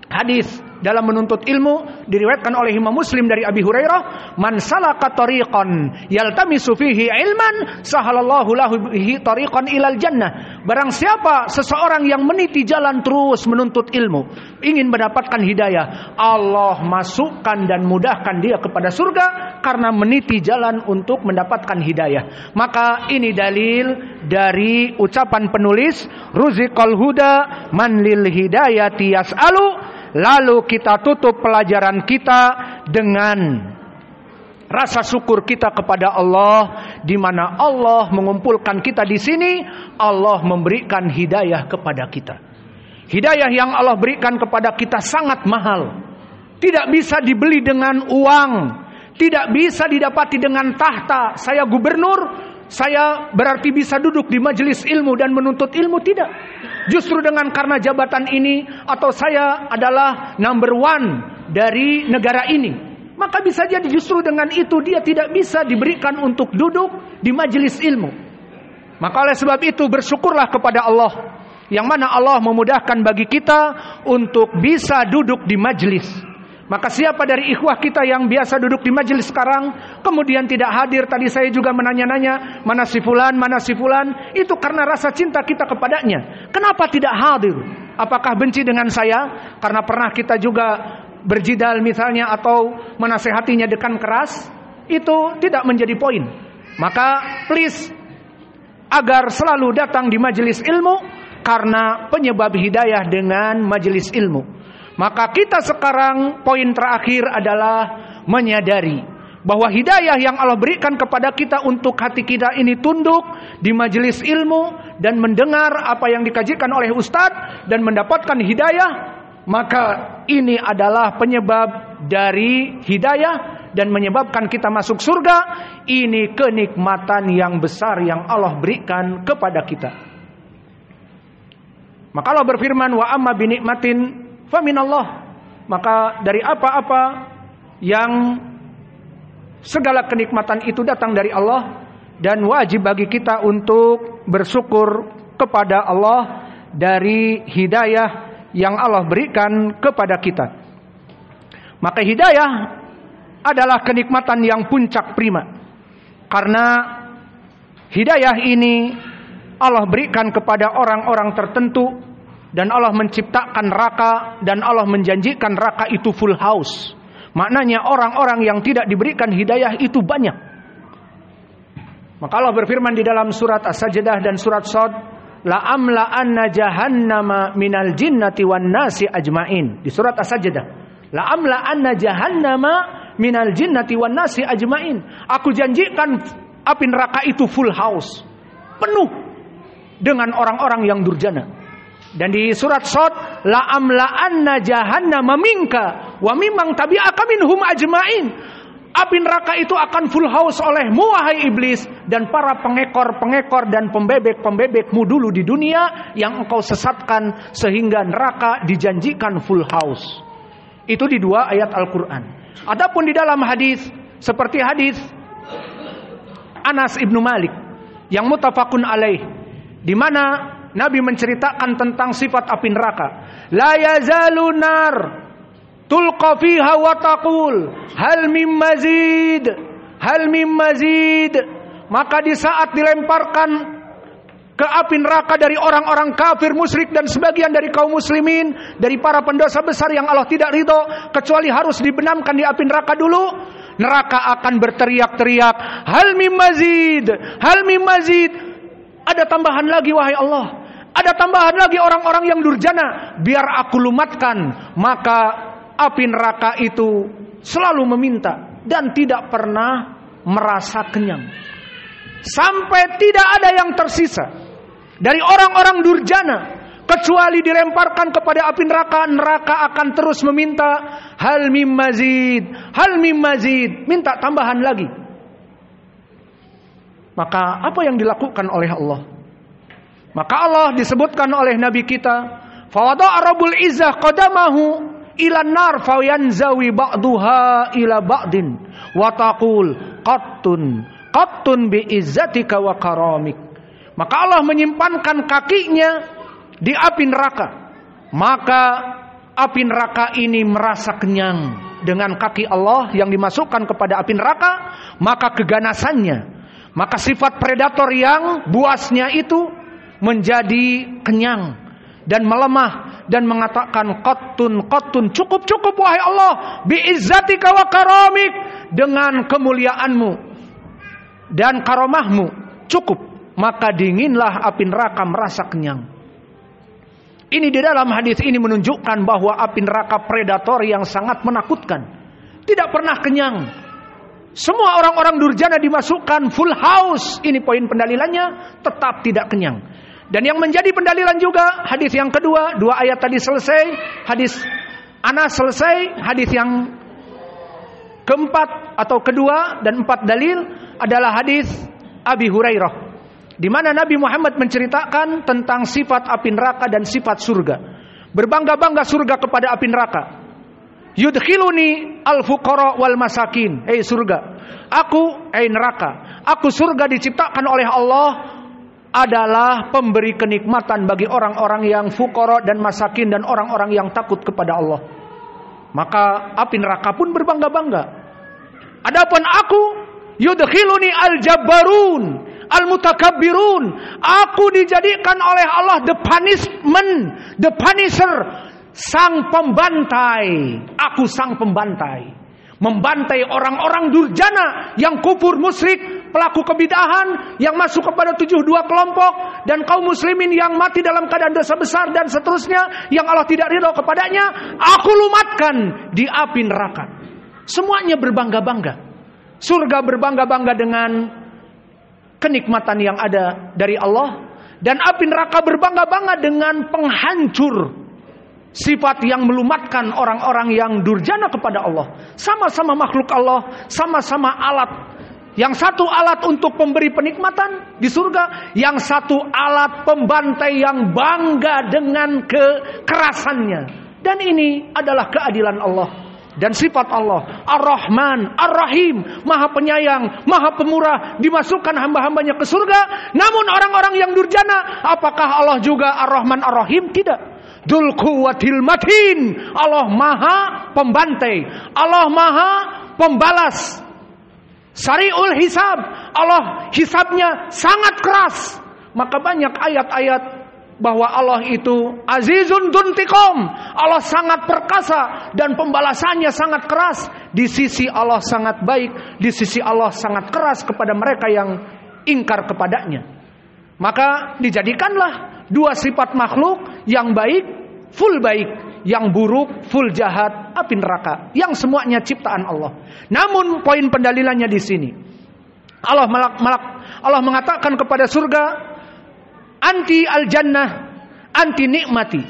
hadis dalam menuntut ilmu. Diriwayatkan oleh Imam Muslim dari Abi Hurairah, man salaka tariqan yaltamisu fihi ilman sahalallahu lahu bihi tariqan ilal jannah. Barang siapa seseorang yang meniti jalan terus menuntut ilmu, ingin mendapatkan hidayah, Allah masukkan dan mudahkan dia kepada surga karena meniti jalan untuk mendapatkan hidayah. Maka ini dalil dari ucapan penulis, ruziqal huda man lil hidayati yas'alu. Lalu kita tutup pelajaran kita dengan rasa syukur kita kepada Allah, di mana Allah mengumpulkan kita di sini. Allah memberikan hidayah kepada kita. Hidayah yang Allah berikan kepada kita sangat mahal. Tidak bisa dibeli dengan uang, tidak bisa didapati dengan tahta. Saya gubernur, saya berarti bisa duduk di majelis ilmu dan menuntut ilmu. Tidak. Justru dengan karena jabatan ini, atau saya adalah number one dari negara ini, maka bisa jadi justru dengan itu dia tidak bisa diberikan untuk duduk di majelis ilmu. Maka oleh sebab itu bersyukurlah kepada Allah, yang mana Allah memudahkan bagi kita untuk bisa duduk di majelis. Maka siapa dari ikhwah kita yang biasa duduk di majelis sekarang kemudian tidak hadir, tadi saya juga menanya-nanya mana si fulan, itu karena rasa cinta kita kepadanya. Kenapa tidak hadir? Apakah benci dengan saya? Karena pernah kita juga berjidal misalnya, atau menasehatinya dengan keras? Itu tidak menjadi poin. Maka please, agar selalu datang di majelis ilmu, karena penyebab hidayah dengan majelis ilmu. Maka kita sekarang poin terakhir adalah menyadari bahwa hidayah yang Allah berikan kepada kita untuk hati kita ini tunduk di majelis ilmu dan mendengar apa yang dikajikan oleh ustadz dan mendapatkan hidayah, maka ini adalah penyebab dari hidayah dan menyebabkan kita masuk surga. Ini kenikmatan yang besar yang Allah berikan kepada kita. Maka Allah berfirman, wa amma binikmatin faminallah. Maka dari apa-apa yang segala kenikmatan itu datang dari Allah, dan wajib bagi kita untuk bersyukur kepada Allah dari hidayah yang Allah berikan kepada kita. Maka hidayah adalah kenikmatan yang puncak prima, karena hidayah ini Allah berikan kepada orang-orang tertentu. Dan Allah menciptakan neraka, dan Allah menjanjikan neraka itu full house. Maknanya orang-orang yang tidak diberikan hidayah itu banyak. Maka Allah berfirman di dalam surat As-Sajdah dan surat Shad, la amla anna jahannama minal jinnati wan nasi ajmain. Di surat As-Sajdah, la amla anna jahannama minal jinnati wan nasi ajmain. Aku janjikan api neraka itu full house, penuh dengan orang-orang yang durjana. Dan di surat Shad, la amla'anna jahannama minka wa mimman tabi'aka minhum ajmain. Api neraka itu akan full house olehmu wahai iblis, dan para pengekor-pengekor dan pembebek-pembebekmu dulu di dunia yang engkau sesatkan sehingga neraka dijanjikan full house. Itu di 2 ayat Al-Qur'an. Adapun di dalam hadis, seperti hadis Anas ibnu Malik yang muttafaqun alaih, di mana Nabi menceritakan tentang sifat api neraka. La yazalu nar tulqa fiha wa taqul hal mim mazid, hal mim mazid. Maka di saat dilemparkan ke api neraka dari orang-orang kafir, musyrik, dan sebagian dari kaum muslimin, dari para pendosa besar yang Allah tidak ridho, kecuali harus dibenamkan di api neraka dulu, neraka akan berteriak-teriak, hal mim mazid, hal mim mazid. Ada tambahan lagi wahai Allah, ada tambahan lagi orang-orang yang durjana, biar aku lumatkan. Maka api neraka itu selalu meminta dan tidak pernah merasa kenyang, sampai tidak ada yang tersisa dari orang-orang durjana, kecuali dilemparkan kepada api neraka. Neraka akan terus meminta, hal mim mazid, hal mim mazid, minta tambahan lagi. Maka apa yang dilakukan oleh Allah? Maka Allah disebutkan oleh Nabi kita, fawada'a Rabbul Izzah qadamahu ilan nar fayanzawi ba'duha ila ba'din wa taqul qattun bi izzatika wa karamik. Maka Allah menyimpankan kakinya di api neraka, maka api neraka ini merasa kenyang dengan kaki Allah yang dimasukkan kepada api neraka, maka keganasannya, maka sifat predator yang buasnya itu menjadi kenyang dan melemah dan mengatakan qattun, cukup wahai Allah, biizzatika wa karamik, dengan kemuliaanmu dan karamahmu cukup, maka dinginlah api neraka merasa kenyang. Ini di dalam hadis ini menunjukkan bahwa api neraka predator yang sangat menakutkan, tidak pernah kenyang. Semua orang-orang durjana dimasukkan full house. Ini poin pendalilannya, tetap tidak kenyang. Dan yang menjadi pendalilan juga hadis yang kedua, 2 ayat tadi selesai, hadis Anas selesai, hadis yang keempat atau kedua dan 4 dalil adalah hadis Abi Hurairah, di mana Nabi Muhammad menceritakan tentang sifat api neraka dan sifat surga. Berbangga-bangga surga kepada api neraka. Yudkhiluni al-fuqara wal masakin. Surga, aku neraka, aku surga diciptakan oleh Allah adalah pemberi kenikmatan bagi orang-orang yang fuqara dan masakin dan orang-orang yang takut kepada Allah. Maka api neraka pun berbangga-bangga. Adapun aku, yudkhiluni al-jabbarun al-mutakabbirun, aku dijadikan oleh Allah the punishment, the punisher, sang pembantai. Aku sang pembantai, membantai orang-orang durjana yang kufur, musyrik, pelaku kebidahan, yang masuk kepada 72 kelompok, dan kaum muslimin yang mati dalam keadaan dosa besar dan seterusnya yang Allah tidak ridho kepadanya. Aku lumatkan di api neraka. Semuanya berbangga-bangga. Surga berbangga-bangga dengan kenikmatan yang ada dari Allah, dan api neraka berbangga-bangga dengan penghancur, sifat yang melumatkan orang-orang yang durjana kepada Allah. Sama-sama makhluk Allah, sama-sama alat. Yang satu alat untuk pemberi penikmatan di surga, yang satu alat pembantai yang bangga dengan kekerasannya. Dan ini adalah keadilan Allah dan sifat Allah, Ar-Rahman, Ar-Rahim, Maha Penyayang, Maha Pemurah, dimasukkan hamba-hambanya ke surga. Namun orang-orang yang durjana, apakah Allah juga Ar-Rahman, Ar-Rahim? Tidak. Dzul Quwwatil Matin, Allah Maha Pembantai, Allah Maha Pembalas, Sari'ul Hisab, Allah hisabnya sangat keras. Maka banyak ayat-ayat bahwa Allah itu Azizun Dzuntiqam, Allah sangat perkasa dan pembalasannya sangat keras. Di sisi Allah sangat baik, di sisi Allah sangat keras kepada mereka yang ingkar kepadanya. Maka dijadikanlah dua sifat makhluk, yang baik full baik, yang buruk full jahat, api neraka, yang semuanya ciptaan Allah. Namun poin pendalilannya di sini, Allah mengatakan kepada surga, anti al-jannah, anti nikmati,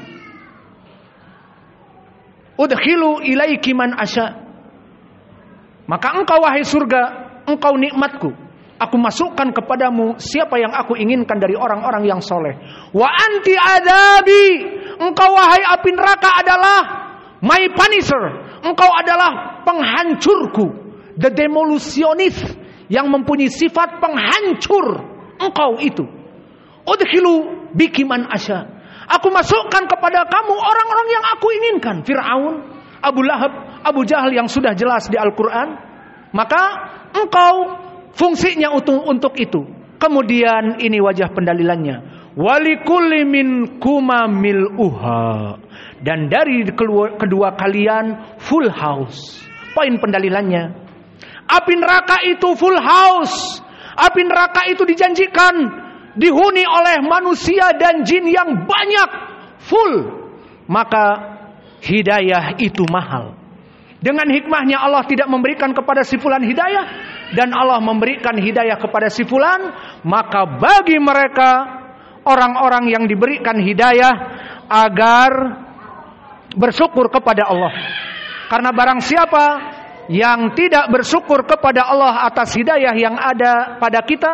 udkhilu ilaiki man asya. Maka engkau wahai surga, engkau nikmatku, aku masukkan kepadamu siapa yang aku inginkan dari orang-orang yang soleh. Wa anti adabi, engkau wahai api neraka adalah my punisher, engkau adalah penghancurku, the demolitionist, yang mempunyai sifat penghancur. Engkau itu udkhilu biki man asya, aku masukkan kepada kamu orang-orang yang aku inginkan. Fir'aun, Abu Lahab, Abu Jahal yang sudah jelas di Al-Quran. Maka engkau fungsinya untuk itu. Kemudian ini wajah pendalilannya, walikulli minkuma mil'uha, dan dari kedua kalian full house. Poin pendalilannya, api neraka itu full house. Api neraka itu dijanjikan dihuni oleh manusia dan jin yang banyak, full. Maka hidayah itu mahal. Dengan hikmahnya Allah tidak memberikan kepada si fulan hidayah, dan Allah memberikan hidayah kepada si fulan. Maka bagi mereka, orang-orang yang diberikan hidayah, agar bersyukur kepada Allah. Karena barang siapa yang tidak bersyukur kepada Allah atas hidayah yang ada pada kita,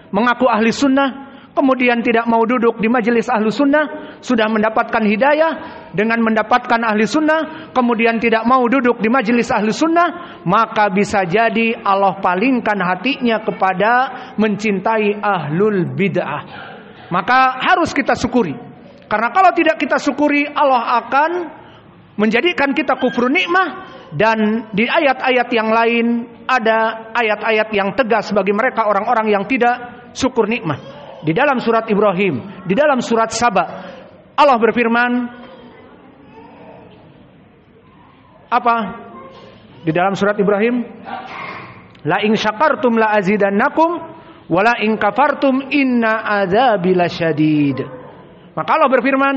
mengaku ahli sunnah, kemudian tidak mau duduk di majelis ahlu sunnah, sudah mendapatkan hidayah dengan mendapatkan ahli sunnah, kemudian tidak mau duduk di majelis ahlu sunnah, maka bisa jadi Allah palingkan hatinya kepada mencintai ahlul bid'ah. Maka harus kita syukuri, karena kalau tidak kita syukuri, Allah akan menjadikan kita kufur nikmah. Dan di ayat-ayat yang lain ada ayat-ayat yang tegas bagi mereka orang-orang yang tidak syukur nikmah. Di dalam surat Ibrahim, di dalam surat Saba, Allah berfirman apa? Di dalam surat Ibrahim, la in syakartum la azidannakum wa la in kafartum inna adzabi lasyadid. Maka Allah berfirman,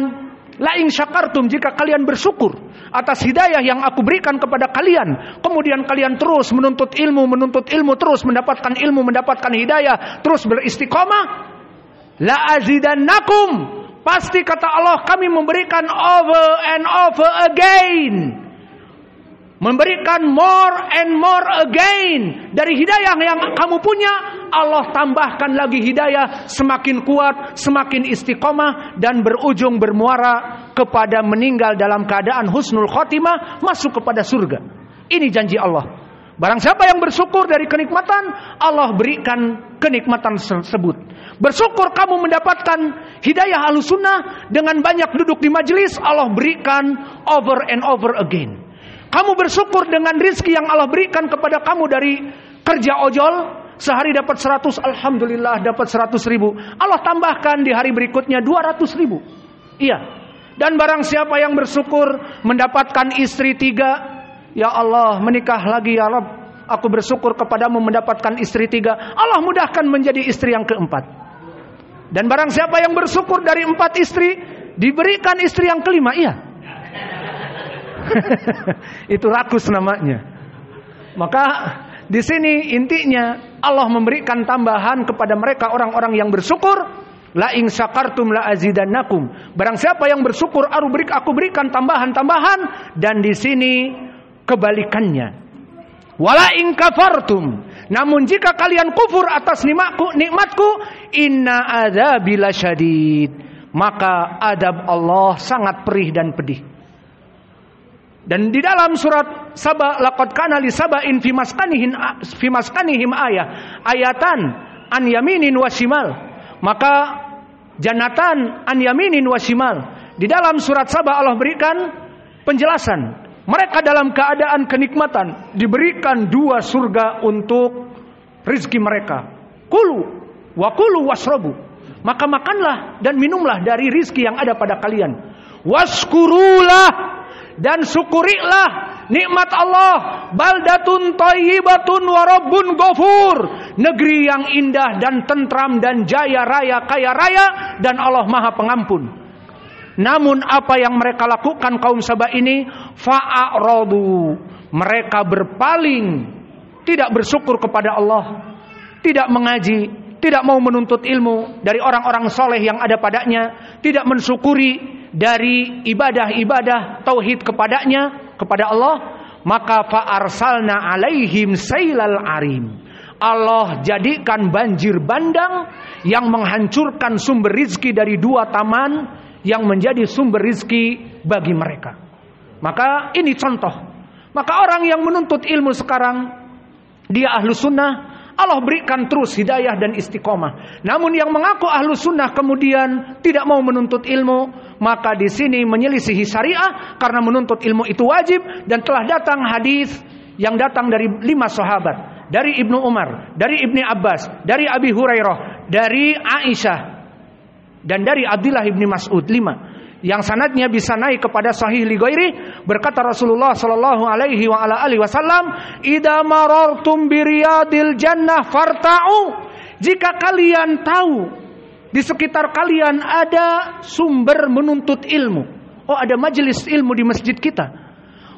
la in syakartum, jika kalian bersyukur atas hidayah yang aku berikan kepada kalian, kemudian kalian terus menuntut ilmu, terus mendapatkan ilmu, mendapatkan hidayah, terus beristiqomah, la azidannakum, pasti kata Allah kami memberikan over and over again, memberikan more and more again dari hidayah yang kamu punya. Allah tambahkan lagi hidayah semakin kuat, semakin istiqomah, dan berujung bermuara kepada meninggal dalam keadaan husnul khotimah, masuk kepada surga. Ini janji Allah. Barang siapa yang bersyukur dari kenikmatan, Allah berikan kenikmatan tersebut. Bersyukur kamu mendapatkan hidayah Ahlussunnah dengan banyak duduk di majelis, Allah berikan over and over again. Kamu bersyukur dengan rizki yang Allah berikan kepada kamu dari kerja ojol, sehari dapat 100, alhamdulillah dapat 100 ribu. Allah tambahkan di hari berikutnya 200 ribu. Iya. Dan barang siapa yang bersyukur mendapatkan istri 3, ya Allah menikah lagi ya Rabb, aku bersyukur kepadamu mendapatkan istri 3, Allah mudahkan menjadi istri yang keempat. Dan barang siapa yang bersyukur dari 4 istri, diberikan istri yang kelima. Iya. Itu rakus namanya. Maka di sini intinya Allah memberikan tambahan kepada mereka orang-orang yang bersyukur. La in syakartum la azidannakum. Barang siapa yang bersyukur aku berikan tambahan-tambahan. Dan di sini kebalikannya. Wala in kafartum. Namun jika kalian kufur atas nikmatku, inna adzabi lasyadid. Maka adab Allah sangat perih dan pedih. Dan di dalam surat Saba, laqad kana li saba'in fi maskanihim ayatan an yaminin wa shimal. Maka jannatan an yaminin wa shimal. Di dalam surat Saba Allah berikan penjelasan. Mereka dalam keadaan kenikmatan diberikan 2 surga untuk rizki mereka. Kulu washrabu. Maka makanlah dan minumlah dari rizki yang ada pada kalian. Waskurulah, dan syukurilah nikmat Allah. Baldatun thayyibatun wa rabbun ghafur. Negeri yang indah dan tentram dan jaya raya, kaya raya, dan Allah Maha Pengampun. Namun apa yang mereka lakukan kaum Saba ini, fa'aradu, mereka berpaling, tidak bersyukur kepada Allah, tidak mengaji, tidak mau menuntut ilmu dari orang-orang soleh yang ada padanya, tidak mensyukuri dari ibadah-ibadah tauhid kepadanya, kepada Allah. Maka fa'arsalna alaihim sailal arim. Allah jadikan banjir bandang yang menghancurkan sumber rizki dari 2 taman yang menjadi sumber rizki bagi mereka. Maka ini contoh. Maka orang yang menuntut ilmu sekarang, dia Ahlussunnah, Allah berikan terus hidayah dan istiqomah. Namun yang mengaku Ahlussunnah kemudian tidak mau menuntut ilmu, maka di sini menyelisihi syariah, karena menuntut ilmu itu wajib. Dan telah datang hadis yang datang dari 5 sahabat, dari Ibnu Umar, dari Ibni Abbas, dari Abi Hurairah, dari Aisyah, dan dari Abdullah ibni Mas'ud, 5 yang sanadnya bisa naik kepada sahih li ghairi. Berkata Rasulullah sallallahu alaihi wa ala alihi wasallam, "Idza marartum bi riyadil jannah farta'u." Jika kalian tahu di sekitar kalian ada sumber menuntut ilmu, oh ada majelis ilmu di masjid kita,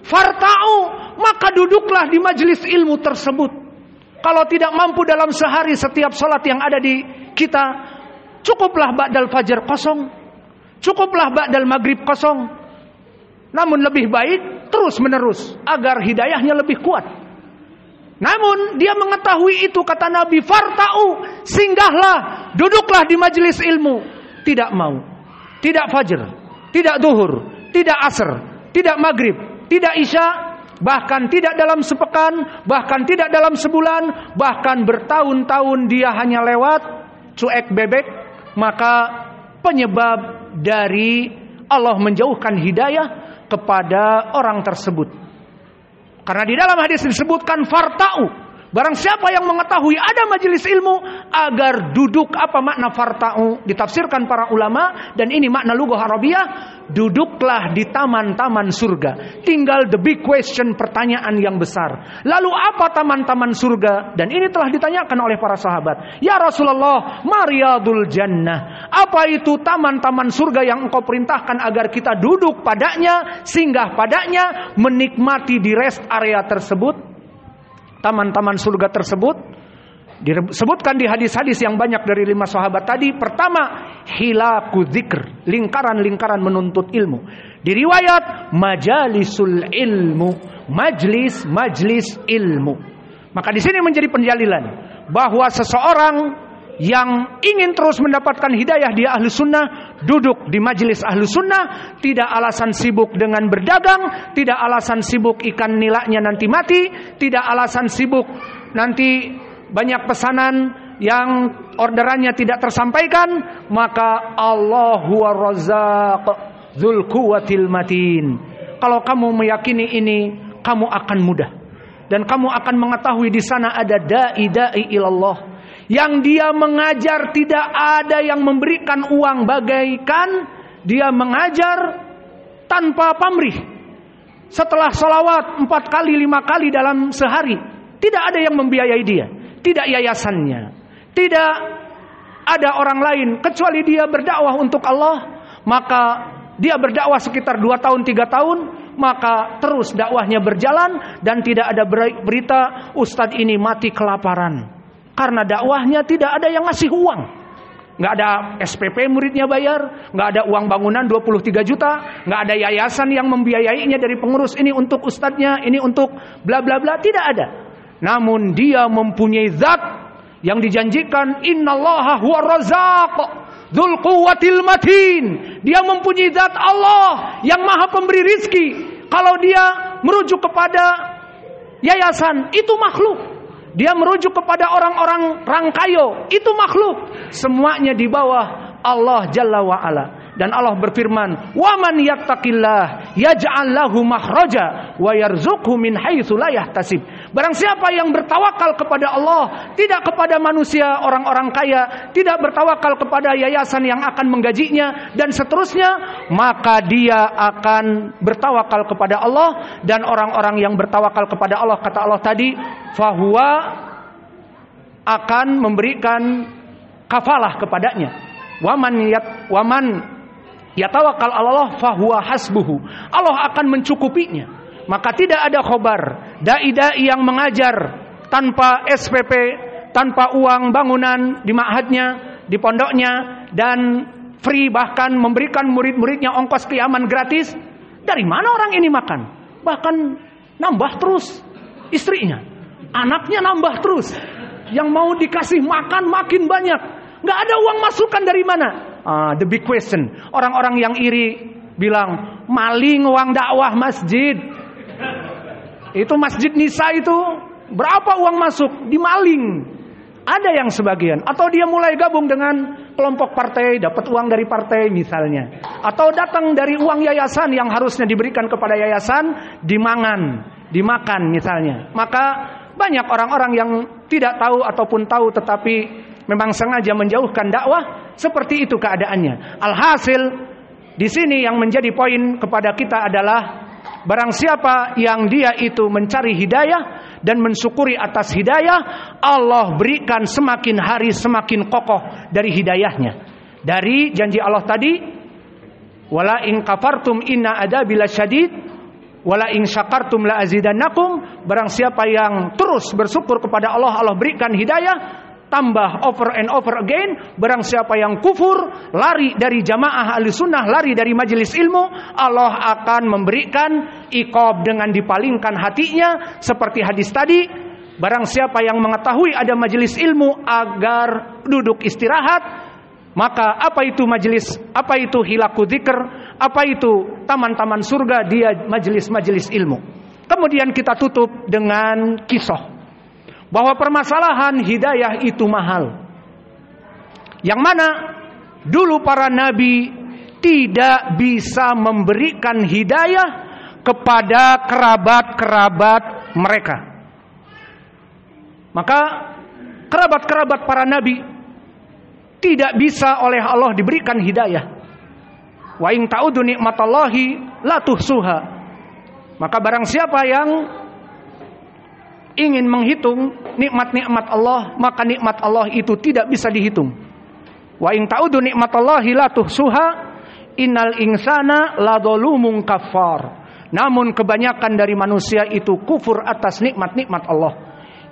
farta'u, maka duduklah di majelis ilmu tersebut. Kalau tidak mampu dalam sehari setiap salat yang ada di kita, cukuplah ba'dal fajar kosong, cukuplah ba'dal maghrib kosong. Namun lebih baik terus menerus agar hidayahnya lebih kuat. Namun dia mengetahui itu, kata Nabi, farta'u, singgahlah, duduklah di majelis ilmu. Tidak mau, tidak fajr, tidak duhur, tidak asr, tidak maghrib, tidak isya, bahkan tidak dalam sepekan, bahkan tidak dalam sebulan, bahkan bertahun-tahun dia hanya lewat cuek bebek. Maka penyebab dari Allah menjauhkan hidayah kepada orang tersebut. Karena di dalam hadis disebutkan farta'u, barang siapa yang mengetahui ada majelis ilmu agar duduk. Apa makna farta'u? Ditafsirkan para ulama, dan ini makna lughah Arabiyah, duduklah di taman-taman surga. Tinggal the big question, pertanyaan yang besar. Lalu apa taman-taman surga? Dan ini telah ditanyakan oleh para sahabat. Ya Rasulullah, mariyadul jannah. Apa itu taman-taman surga yang engkau perintahkan agar kita duduk padanya, singgah padanya, menikmati di rest area tersebut? Taman-taman surga tersebut disebutkan di hadis-hadis yang banyak dari 5 sahabat tadi. Pertama, hilaku dzikr, lingkaran-lingkaran menuntut ilmu. Di riwayat majalisul ilmu, majlis ilmu. Maka di sini menjadi penjalilan bahwa seseorang yang ingin terus mendapatkan hidayah di ahlu sunnah, duduk di majelis ahlu sunnah. Tidak alasan sibuk dengan berdagang, tidak alasan sibuk ikan nilainya nanti mati, tidak alasan sibuk nanti banyak pesanan yang orderannya tidak tersampaikan. Maka Allahu ar-Razzaq dzul quwwatil matin. Kalau kamu meyakini ini, kamu akan mudah, dan kamu akan mengetahui di sana ada dai ilallah. Yang dia mengajar tidak ada yang memberikan uang, bagaikan dia mengajar tanpa pamrih. Setelah salawat 4 kali 5 kali dalam sehari, tidak ada yang membiayai dia, tidak yayasannya, tidak ada orang lain kecuali dia berdakwah untuk Allah. Maka dia berdakwah sekitar 2 tahun 3 tahun, maka terus dakwahnya berjalan, dan tidak ada berita ustadz ini mati kelaparan. Karena dakwahnya tidak ada yang ngasih uang. Nggak ada SPP muridnya bayar, nggak ada uang bangunan 23 juta, nggak ada yayasan yang membiayainya dari pengurus, ini untuk ustadznya, ini untuk bla bla bla, tidak ada. Namun dia mempunyai zat yang dijanjikan, innallaha huwar razzaq dzul quwwatil matin. Dia mempunyai zat Allah yang maha pemberi rizki. Kalau dia merujuk kepada yayasan, itu makhluk. Dia merujuk kepada orang-orang rangkayo, itu makhluk. Semuanya di bawah Allah Jalla wa'ala. Dan Allah berfirman, wa man yattaqillah yaj'al lahu makhraja wa yarzuqhu min haitsu la yahtasib. Barang siapa yang bertawakal kepada Allah, tidak kepada manusia orang-orang kaya, tidak bertawakal kepada yayasan yang akan menggajinya dan seterusnya, maka dia akan bertawakal kepada Allah. Dan orang-orang yang bertawakal kepada Allah, kata Allah tadi, fahuwa akan memberikan kafalah kepadanya. Waman yatawakkal Allah fahuwa hasbuhu. Allah akan mencukupinya. Maka tidak ada khobar dai-dai yang mengajar tanpa SPP, tanpa uang bangunan di ma'hadnya, di pondoknya, dan free, bahkan memberikan murid-muridnya ongkos qiyaman gratis. Dari mana orang ini makan? Bahkan nambah terus istrinya, anaknya nambah terus. Yang mau dikasih makan makin banyak. Nggak ada uang masukan dari mana? The big question. Orang-orang yang iri bilang, maling uang dakwah masjid. Itu masjid Nisa itu berapa uang masuk? Dimaling. Ada yang sebagian. Atau dia mulai gabung dengan kelompok partai, dapat uang dari partai misalnya. Atau datang dari uang yayasan yang harusnya diberikan kepada yayasan, dimakan misalnya. Maka banyak orang-orang yang tidak tahu ataupun tahu tetapi memang sengaja menjauhkan dakwah. Seperti itu keadaannya. Alhasil di sini yang menjadi poin kepada kita adalah, barang siapa yang dia itu mencari hidayah dan mensyukuri atas hidayah, Allah berikan semakin hari semakin kokoh dari hidayahnya. Dari janji Allah tadi, wala in kafartum inna adabi lasyadid wala in syakartum la azidannakum. Barang siapa yang terus bersyukur kepada Allah, Allah berikan hidayah, tambah over and over again. Barang siapa yang kufur, lari dari jamaah ahli sunnah, lari dari majelis ilmu, Allah akan memberikan iqab dengan dipalingkan hatinya. Seperti hadis tadi, barang siapa yang mengetahui ada majelis ilmu agar duduk istirahat, maka apa itu majelis, apa itu hilaku dzikr, apa itu taman-taman surga, dia majelis-majelis ilmu. Kemudian kita tutup dengan kisah bahwa permasalahan hidayah itu mahal. Yang mana dulu para nabi tidak bisa memberikan hidayah kepada kerabat-kerabat mereka. Maka kerabat-kerabat para nabi tidak bisa oleh Allah diberikan hidayah. Wa in ta'udu nikmatallahi la tuhsuha. Maka barang siapa yang ingin menghitung nikmat-nikmat Allah, maka nikmat Allah itu tidak bisa dihitung. Wa in ta'udu nikmatallahi la tuhsuha, innal insana ladzalumun kafar. Namun kebanyakan dari manusia itu kufur atas nikmat-nikmat Allah.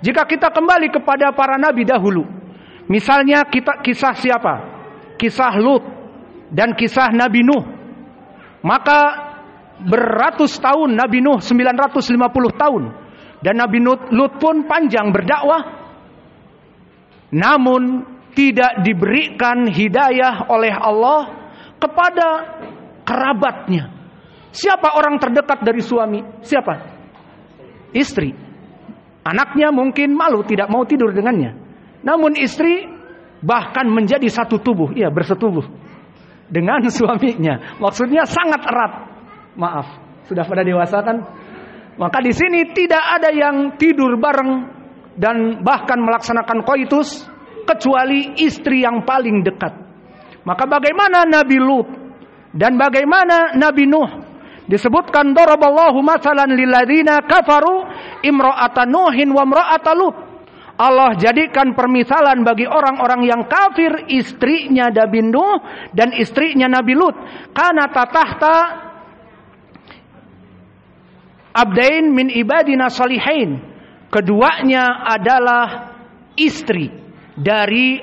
Jika kita kembali kepada para nabi dahulu, misalnya kita kisah siapa? Kisah Lut dan kisah Nabi Nuh. Maka beratus tahun Nabi Nuh 950 tahun. Dan Nabi Lut pun panjang berdakwah. Namun tidak diberikan hidayah oleh Allah kepada kerabatnya. Siapa orang terdekat dari suami? Siapa? Istri. Anaknya mungkin malu tidak mau tidur dengannya. Namun istri bahkan menjadi satu tubuh, iya bersetubuh dengan suaminya. Maksudnya sangat erat. Maaf, sudah pada dewasa kan? Maka di sini tidak ada yang tidur bareng dan bahkan melaksanakan koitus kecuali istri yang paling dekat. Maka bagaimana Nabi Lut dan bagaimana Nabi Nuh? Disebutkan daraballahu matsalan lil ladzina kafaru imra'atan Nuhin wa imra'atan Lut. Allah jadikan permisalan bagi orang-orang yang kafir, istrinya Nabi Nuh dan istrinya Nabi Lut. Kana tahta abdain min ibadina salihin. Keduanya adalah istri dari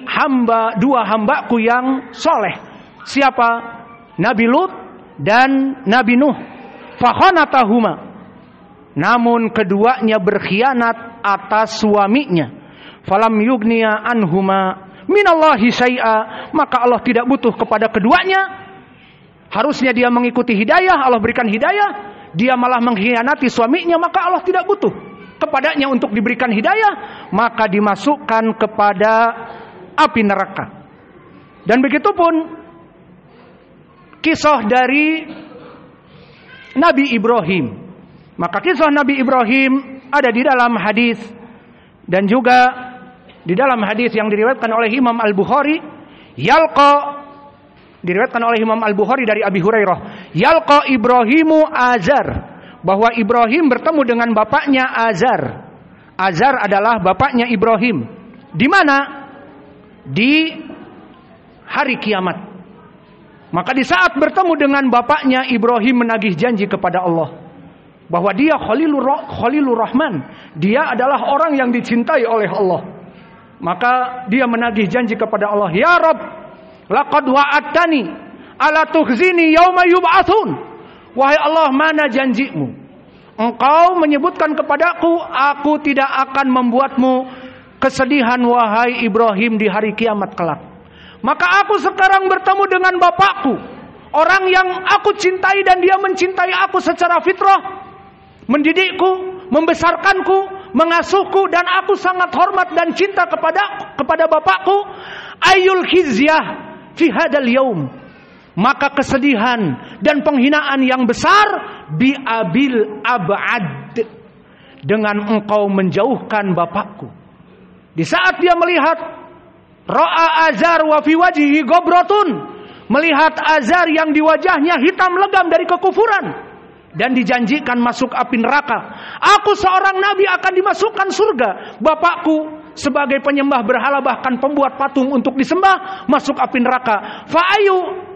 dua hambaku yang soleh. Siapa? Nabi Lut dan Nabi Nuh. Fakhanatahuma. Namun keduanya berkhianat atas suaminya. Falam yugniya anhuma minallahi syai'a. Maka Allah tidak butuh kepada keduanya. Harusnya dia mengikuti hidayah, Allah berikan hidayah. Dia malah mengkhianati suaminya, maka Allah tidak butuh kepadanya untuk diberikan hidayah. Maka dimasukkan kepada api neraka. Dan begitupun kisah dari Nabi Ibrahim. Maka kisah Nabi Ibrahim ada di dalam hadis dan juga di dalam hadis yang diriwayatkan oleh Imam Al-Bukhari, diriwayatkan oleh Imam Al-Bukhari dari Abi Hurairah, yalqa Ibrahimu Azar, bahwa Ibrahim bertemu dengan bapaknya Azar. Azar adalah bapaknya Ibrahim. Di mana? Di hari kiamat. Maka di saat bertemu dengan bapaknya, Ibrahim menagih janji kepada Allah bahwa dia Khalilur Rahman, dia adalah orang yang dicintai oleh Allah. Maka dia menagih janji kepada Allah, ya Rabb, laqad wa'adtani ala tukhzini yauma yub'atsun. Wahai Allah, mana janjimu? Engkau menyebutkan kepadaku, aku tidak akan membuatmu kesedihan wahai Ibrahim di hari kiamat kelak. Maka aku sekarang bertemu dengan bapakku, orang yang aku cintai dan dia mencintai aku secara fitrah, mendidikku, membesarkanku, mengasuhku, dan aku sangat hormat dan cinta kepada bapakku. Ayul khizyah fi hadal yaum. Maka kesedihan dan penghinaan yang besar bi abil abad, dengan engkau menjauhkan bapakku. Di saat dia melihat Ra'a Azar wa fi wajhihi gobratun, melihat Azar yang di wajahnya hitam legam dari kekufuran dan dijanjikan masuk api neraka. Aku seorang nabi akan dimasukkan surga. Bapakku sebagai penyembah berhala, bahkan pembuat patung untuk disembah, masuk api neraka. Fa'ayu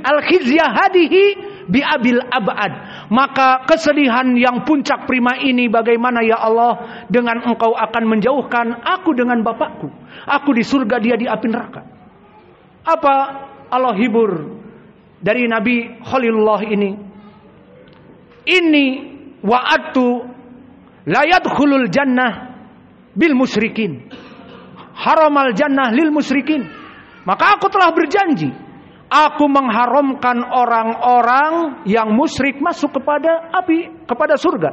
al-khizyah hadihi bi abil abad. Maka kesedihan yang puncak prima ini bagaimana ya Allah, dengan engkau akan menjauhkan aku dengan bapakku. Aku di surga, dia di api neraka. Apa Allah hibur dari Nabi Khalilullah ini? Inni wa'adtu la yadkhulul jannah bil musyrikin, haramal jannah lil musyrikin. Maka aku telah berjanji, aku mengharamkan orang-orang yang musyrik masuk kepada api, kepada surga,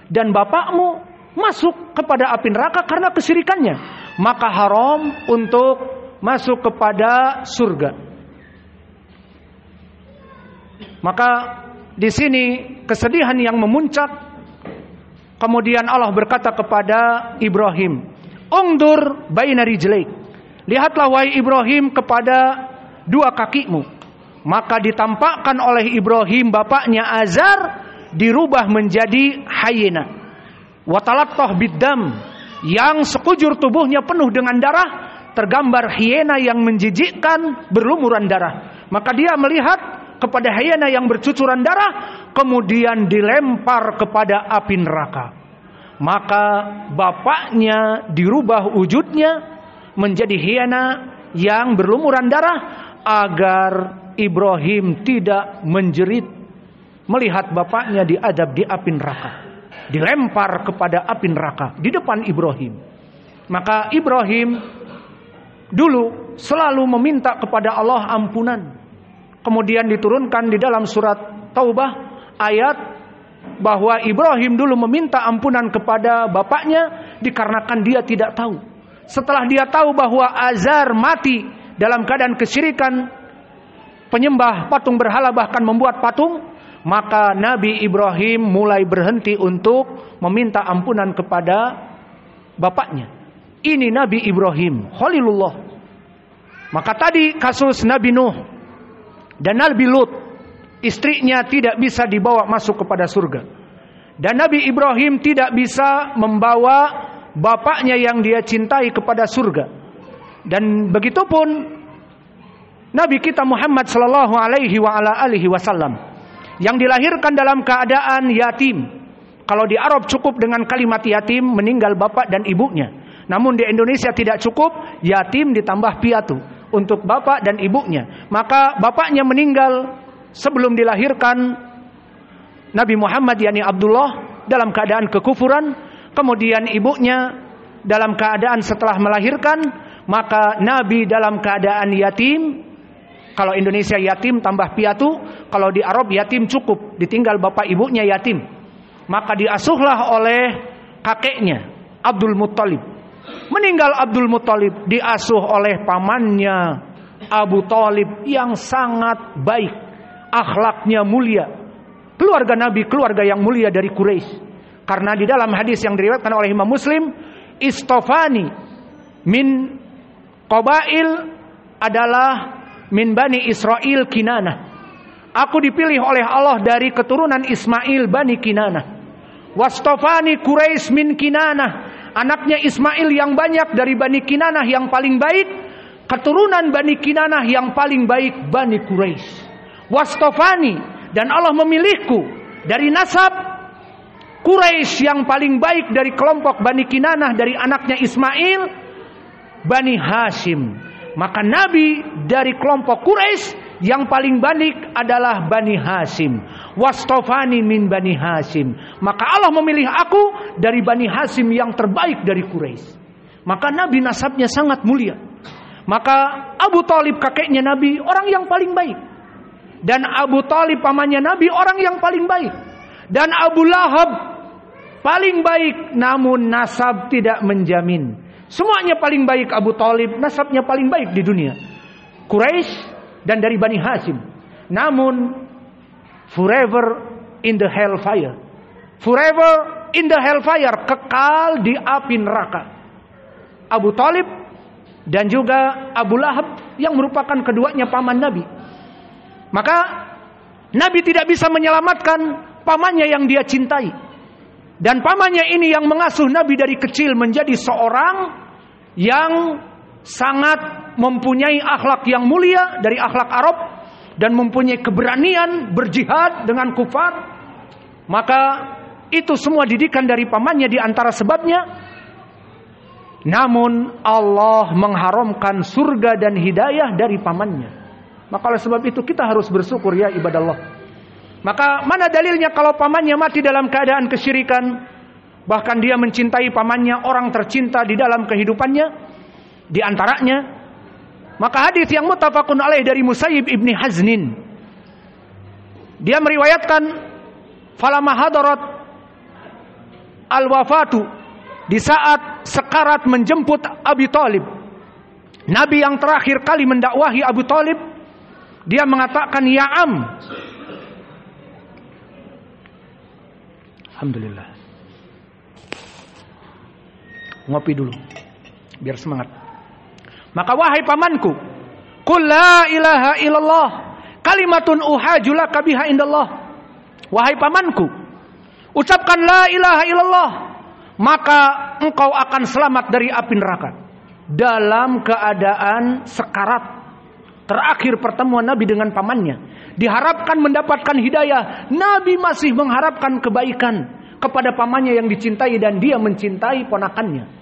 dan bapakmu masuk kepada api neraka karena kesyirikannya. Maka haram untuk masuk kepada surga. Maka di sini kesedihan yang memuncak. Kemudian Allah berkata kepada Ibrahim, "Ungdur baina rijlaik." Lihatlah wahai Ibrahim kepada dua kakimu. Maka ditampakkan oleh Ibrahim bapaknya Azar dirubah menjadi hyena. Wa talaqqah biddam, yang sekujur tubuhnya penuh dengan darah, tergambar hyena yang menjijikkan berlumuran darah. Maka dia melihat kepada hyena yang bercucuran darah, kemudian dilempar kepada api neraka. Maka bapaknya dirubah wujudnya menjadi hyena yang berlumuran darah, agar Ibrahim tidak menjerit melihat bapaknya diadab di api neraka, dilempar kepada api neraka di depan Ibrahim. Maka Ibrahim dulu selalu meminta kepada Allah ampunan. Kemudian diturunkan di dalam surat Taubah ayat bahwa Ibrahim dulu meminta ampunan kepada bapaknya dikarenakan dia tidak tahu. Setelah dia tahu bahwa Azar mati dalam keadaan kesyirikan, penyembah patung berhala, bahkan membuat patung, maka Nabi Ibrahim mulai berhenti untuk meminta ampunan kepada bapaknya. Ini Nabi Ibrahim Khalilullah. Maka tadi kasus Nabi Nuh dan Nabi Lut, istrinya tidak bisa dibawa masuk kepada surga. Dan Nabi Ibrahim tidak bisa membawa bapaknya yang dia cintai kepada surga. Dan begitupun Nabi kita Muhammad sallallahu alaihi wa ala alihi wasallam yang dilahirkan dalam keadaan yatim. Kalau di Arab cukup dengan kalimat yatim, meninggal bapak dan ibunya. Namun di Indonesia tidak cukup, yatim ditambah piatu untuk bapak dan ibunya. Maka bapaknya meninggal sebelum dilahirkan Nabi Muhammad, yakni Abdullah, dalam keadaan kekufuran. Kemudian ibunya dalam keadaan setelah melahirkan, maka Nabi dalam keadaan yatim. Kalau Indonesia yatim tambah piatu, kalau di Arab yatim cukup, ditinggal bapak ibunya yatim. Maka diasuhlah oleh kakeknya Abdul Muttalib. Meninggal Abdul Muttalib, diasuh oleh pamannya Abu Talib yang sangat baik, akhlaknya mulia. Keluarga Nabi, keluarga yang mulia dari Quraisy. Karena di dalam hadis yang diriwayatkan oleh Imam Muslim, istofani min qabail adalah min Bani Israel Kinanah. Aku dipilih oleh Allah dari keturunan Ismail Bani Kinanah. Wastofani Quraisy min Kinanah. Anaknya Ismail yang banyak dari Bani Kinanah yang paling baik. Keturunan Bani Kinanah yang paling baik Bani Quraisy. Wastofani, dan Allah memilihku dari nasab Quraisy yang paling baik dari kelompok Bani Kinanah, dari anaknya Ismail, Bani Hashim. Maka Nabi dari kelompok Quraisy yang paling baik adalah Bani Hashim. Wastofani min Bani Hashim. Maka Allah memilih aku dari Bani Hashim yang terbaik dari Quraisy. Maka Nabi nasabnya sangat mulia. Maka Abu Talib kakeknya Nabi orang yang paling baik. Dan Abu Talib pamannya Nabi orang yang paling baik. Dan Abu Lahab paling baik, namun nasab tidak menjamin. Semuanya paling baik. Abu Talib nasabnya paling baik di dunia, Quraisy dan dari Bani Hashim. Namun forever in the hellfire. Forever in the hellfire, kekal di api neraka. Abu Talib dan juga Abu Lahab yang merupakan keduanya paman Nabi. Maka Nabi tidak bisa menyelamatkan pamannya yang dia cintai. Dan pamannya ini yang mengasuh Nabi dari kecil menjadi seorang yang sangat mempunyai akhlak yang mulia dari akhlak Arab dan mempunyai keberanian berjihad dengan kufar. Maka itu semua didikan dari pamannya di antara sebabnya. Namun Allah mengharamkan surga dan hidayah dari pamannya. Maka oleh sebab itu kita harus bersyukur ya ibadallah. Maka mana dalilnya kalau pamannya mati dalam keadaan kesyirikan, bahkan dia mencintai pamannya, orang tercinta di dalam kehidupannya, di antaranya, maka hadis yang muttafaqun alaih dari Musayyib ibni Haznin, dia meriwayatkan, falamma hadarat al-wafatu, di saat sekarat menjemput Abi Talib, Nabi yang terakhir kali mendakwahi Abu Talib, dia mengatakan, ya am, Alhamdulillah. Ngopi dulu biar semangat. Maka wahai pamanku, qul la ilaha illallah kalimatun uhajulaka biha indallah. Wahai pamanku, ucapkan la ilaha illallah, maka engkau akan selamat dari api neraka. Dalam keadaan sekarat, terakhir pertemuan Nabi dengan pamannya, diharapkan mendapatkan hidayah. Nabi masih mengharapkan kebaikan kepada pamannya yang dicintai dan dia mencintai ponakannya.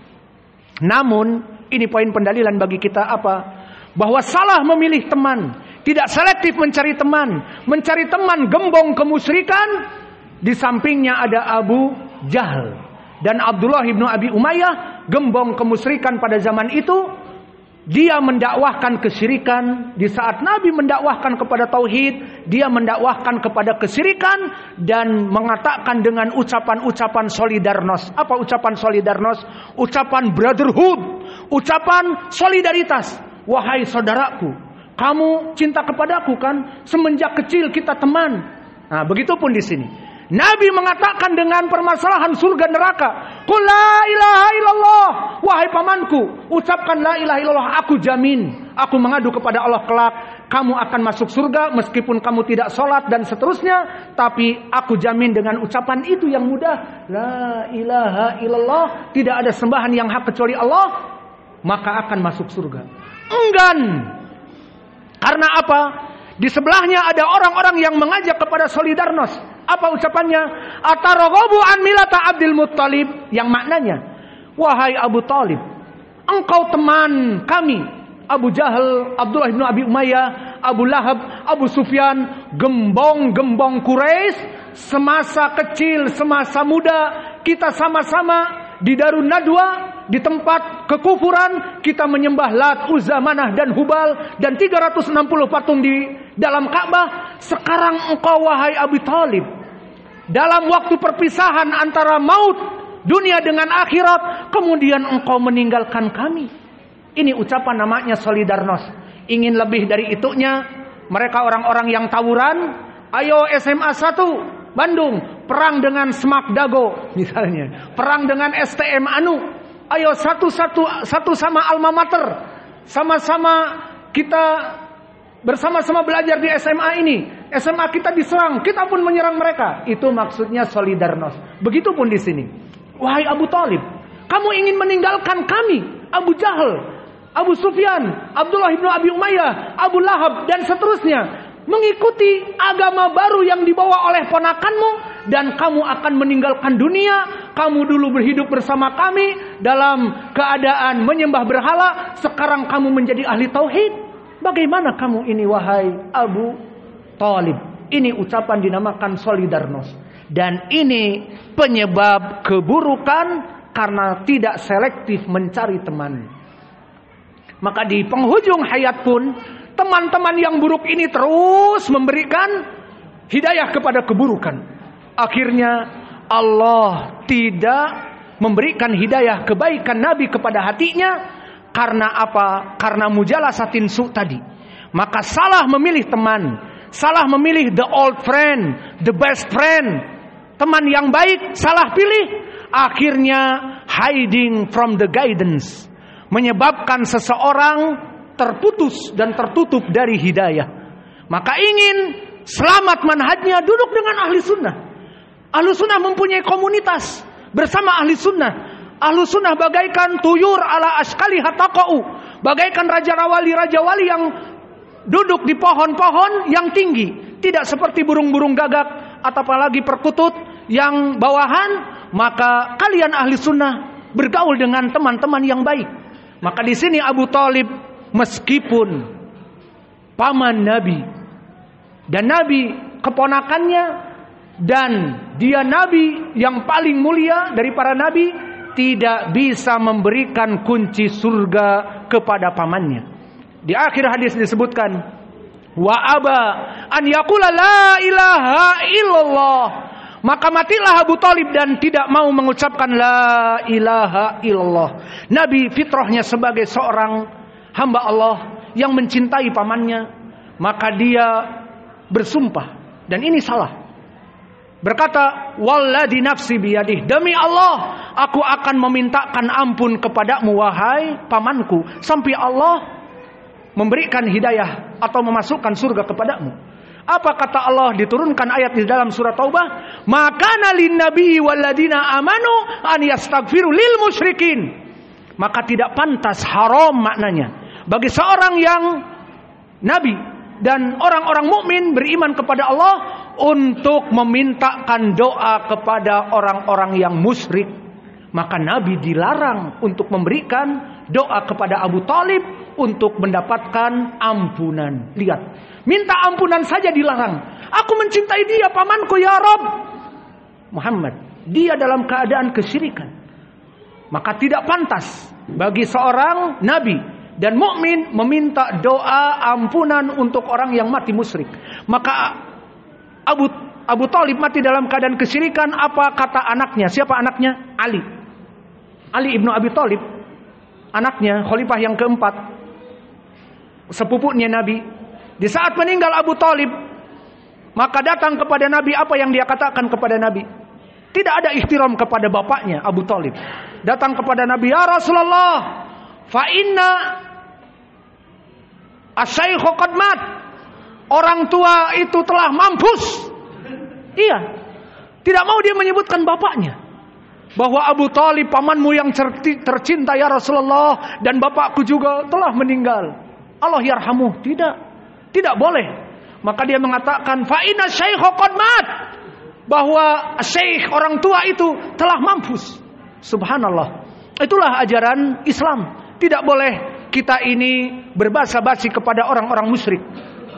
Namun ini poin pendalilan bagi kita apa? Bahwa salah memilih teman, tidak selektif mencari teman gembong kemusyrikan. Di sampingnya ada Abu Jahal dan Abdullah ibnu Abi Umayyah, gembong kemusyrikan pada zaman itu. Dia mendakwahkan kesyirikan. Di saat Nabi mendakwahkan kepada tauhid, dia mendakwahkan kepada kesyirikan dan mengatakan dengan ucapan-ucapan solidarnos. Apa ucapan solidarnos? Ucapan brotherhood, ucapan solidaritas. Wahai saudaraku, kamu cinta kepadaku kan? Semenjak kecil kita teman. Nah, begitupun di sini. Nabi mengatakan dengan permasalahan surga neraka, qul la ilaha illallah, wahai pamanku, ucapkan la ilaha illallah, aku jamin, aku mengadu kepada Allah kelak, kamu akan masuk surga meskipun kamu tidak sholat dan seterusnya, tapi aku jamin dengan ucapan itu yang mudah, la ilaha illallah, tidak ada sembahan yang hak kecuali Allah, maka akan masuk surga. Enggan. Karena apa? Di sebelahnya ada orang-orang yang mengajak kepada solidarnos. Apa ucapannya? Ataraghabu an milata Abdul Muttalib, yang maknanya, wahai Abu Talib, engkau teman kami. Abu Jahal, Abdullah bin Abi Umayyah, Abu Lahab, Abu Sufyan, gembong-gembong Quraisy semasa kecil, semasa muda, kita sama-sama di Darun Nadwa, di tempat kekufuran, kita menyembah Lat, Uzza, Manah dan Hubal dan 360 patung di dalam Ka'bah. Sekarang engkau wahai Abu Talib, dalam waktu perpisahan antara maut dunia dengan akhirat, kemudian engkau meninggalkan kami. Ini ucapan namanya solidarnos. Ingin lebih dari itunya, mereka orang-orang yang tawuran, ayo SMA 1 Bandung, perang dengan Semak Dago misalnya, perang dengan STM Anu, ayo satu sama alma mater, sama-sama kita bersama-sama belajar di SMA ini. SMA kita diserang, kita pun menyerang mereka. Itu maksudnya solidarnos. Begitupun di sini. Wahai Abu Talib, kamu ingin meninggalkan kami, Abu Jahal, Abu Sufyan, Abdullah bin Abi Umayyah, Abu Lahab dan seterusnya, mengikuti agama baru yang dibawa oleh ponakanmu, dan kamu akan meninggalkan dunia. Kamu dulu berhidup bersama kami dalam keadaan menyembah berhala, sekarang kamu menjadi ahli tauhid. Bagaimana kamu ini wahai Abu Talib? Ini ucapan dinamakan solidarnos. Dan ini penyebab keburukan karena tidak selektif mencari teman. Maka di penghujung hayat pun, teman-teman yang buruk ini terus memberikan hidayah kepada keburukan. Akhirnya Allah tidak memberikan hidayah kebaikan Nabi kepada hatinya. Karena apa? Karena mujalasatin su tadi. Maka salah memilih teman, salah memilih the old friend, the best friend, teman yang baik salah pilih. Akhirnya hiding from the guidance, menyebabkan seseorang terputus dan tertutup dari hidayah. Maka ingin selamat manhajnya, duduk dengan ahli sunnah. Ahli sunnah mempunyai komunitas bersama ahli sunnah. Ahlu sunnah bagaikan tuyur ala askali hataqa'u, bagaikan raja wali yang duduk di pohon-pohon yang tinggi, tidak seperti burung-burung gagak atau apalagi perkutut yang bawahan. Maka kalian ahli sunnah bergaul dengan teman-teman yang baik. Maka di sini Abu Talib, meskipun paman Nabi dan Nabi keponakannya dan dia Nabi yang paling mulia dari para Nabi, tidak bisa memberikan kunci surga kepada pamannya. Di akhir hadis disebutkan, wa aba an yaqula la ilaha illallah, maka matilah Abu Talib dan tidak mau mengucapkan la ilaha illallah. Nabi fitrahnya sebagai seorang hamba Allah yang mencintai pamannya, maka dia bersumpah, dan ini salah. berkata, walladzi nafsi biyadih, demi Allah aku akan memintakan ampun kepadamu wahai pamanku sampai Allah memberikan hidayah atau memasukkan surga kepadamu. Apa kata Allah? Diturunkan ayat di dalam surat Taubah, maka lin nabi walladzina amanu an yastaghfiru lil musyrikin. Maka tidak pantas, haram maknanya, bagi seorang yang nabi dan orang-orang mukmin beriman kepada Allah untuk memintakan doa kepada orang-orang yang musyrik. Maka Nabi dilarang untuk memberikan doa kepada Abu Thalib untuk mendapatkan ampunan. Lihat, minta ampunan saja dilarang. Aku mencintai dia, pamanku ya Rabb. Muhammad, dia dalam keadaan kesyirikan. Maka tidak pantas bagi seorang nabi dan mukmin meminta doa ampunan untuk orang yang mati musyrik. Maka Abu Thalib mati dalam keadaan kesyirikan. Apa kata anaknya? Siapa anaknya? Ali ibnu Abi Thalib, anaknya khalifah yang keempat, sepupunya Nabi. Di saat meninggal Abu Thalib, maka datang kepada Nabi. Apa yang dia katakan kepada Nabi? Tidak ada ihtiram kepada bapaknya Abu Thalib. Datang kepada Nabi, ya Rasulullah, fa inna asy-syaikhu qad mat. Orang tua itu telah mampus. Iya. Tidak mau dia menyebutkan bapaknya. Bahwa Abu Thalib pamanmu yang tercinta ya Rasulullah, dan bapakku juga telah meninggal. Allah yarhamuh. Tidak boleh. Maka dia mengatakan fa inna asy-syaikhu qad mat. Bahwa syekh, orang tua itu telah mampus. Subhanallah. Itulah ajaran Islam. Tidak boleh kita ini berbasa-basi kepada orang-orang musyrik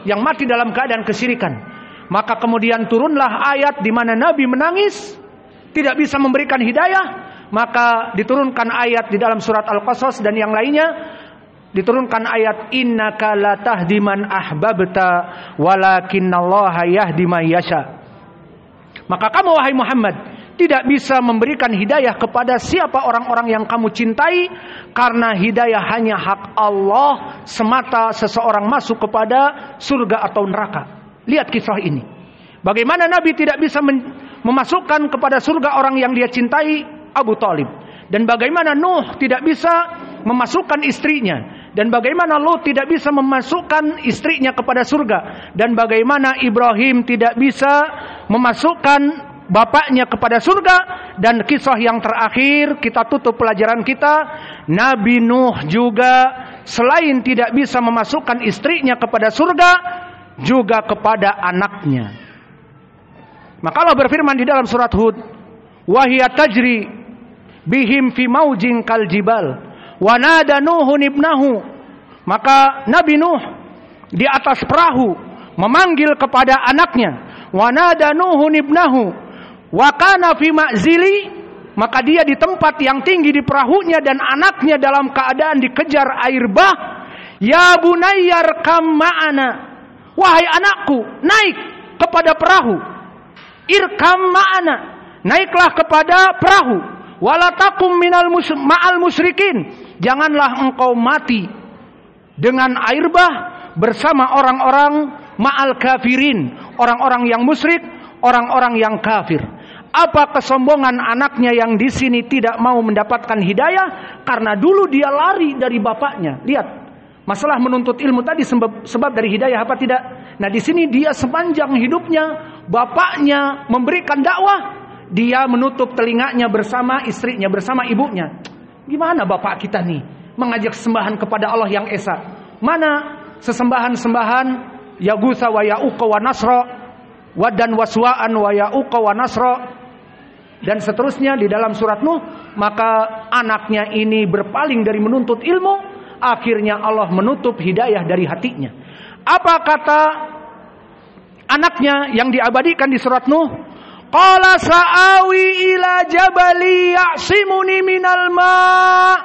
yang mati dalam keadaan kesyirikan. Maka kemudian turunlah ayat di mana Nabi menangis, tidak bisa memberikan hidayah. Maka diturunkan ayat di dalam surat Al-Qasas dan yang lainnya. Diturunkan ayat, innaka la tahdi man ahbabta walakinallaha yahdi man yasha. Maka kamu wahai Muhammad tidak bisa memberikan hidayah kepada siapa orang-orang yang kamu cintai, karena hidayah hanya hak Allah semata. Seseorang masuk kepada surga atau neraka. Lihat kisah ini. Bagaimana Nabi tidak bisa memasukkan kepada surga orang yang dia cintai, Abu Thalib. Dan bagaimana Nuh tidak bisa memasukkan istrinya. Dan bagaimana Lut tidak bisa memasukkan istrinya kepada surga. Dan bagaimana Ibrahim tidak bisa memasukkan bapaknya kepada surga. Dan kisah yang terakhir, kita tutup pelajaran kita, Nabi Nuh juga selain tidak bisa memasukkan istrinya kepada surga, juga kepada anaknya. Maka Allah berfirman di dalam surat Hud, wahiya tajri bihim fi maujin kal jibal wa nada Nuhun ibnahu. Maka Nabi Nuh di atas perahu memanggil kepada anaknya, wa nada Nuhun ibnahu wa kana fi ma'zili. Maka dia di tempat yang tinggi di perahunya dan anaknya dalam keadaan dikejar air bah. Ya bunayyar kam ma'ana, wahai anakku, naik kepada perahu. Irkam ma'ana, naiklah kepada perahu. Walatakum ma'al musyrikin, janganlah engkau mati dengan air bah bersama orang-orang ma'al kafirin, orang-orang yang musyrik, orang-orang yang kafir. Apa kesombongan anaknya yang di sini tidak mau mendapatkan hidayah karena dulu dia lari dari bapaknya. Lihat, masalah menuntut ilmu tadi sebab dari hidayah apa tidak? Nah, di sini dia sepanjang hidupnya bapaknya memberikan dakwah, dia menutup telinganya bersama istrinya, bersama ibunya. Gimana bapak kita nih mengajak sembahan kepada Allah yang esa? Mana sesembahan-sembahan Yagusa wa Ya'uqa wa Nasra, Wadan wa Suwa'an wa Ya'uqa wa Nasra, dan seterusnya di dalam surat Nuh. Maka anaknya ini berpaling dari menuntut ilmu, akhirnya Allah menutup hidayah dari hatinya. Apa kata anaknya yang diabadikan di surat Nuh? Qala sa'awi ila jabali ya'simuni minal ma'.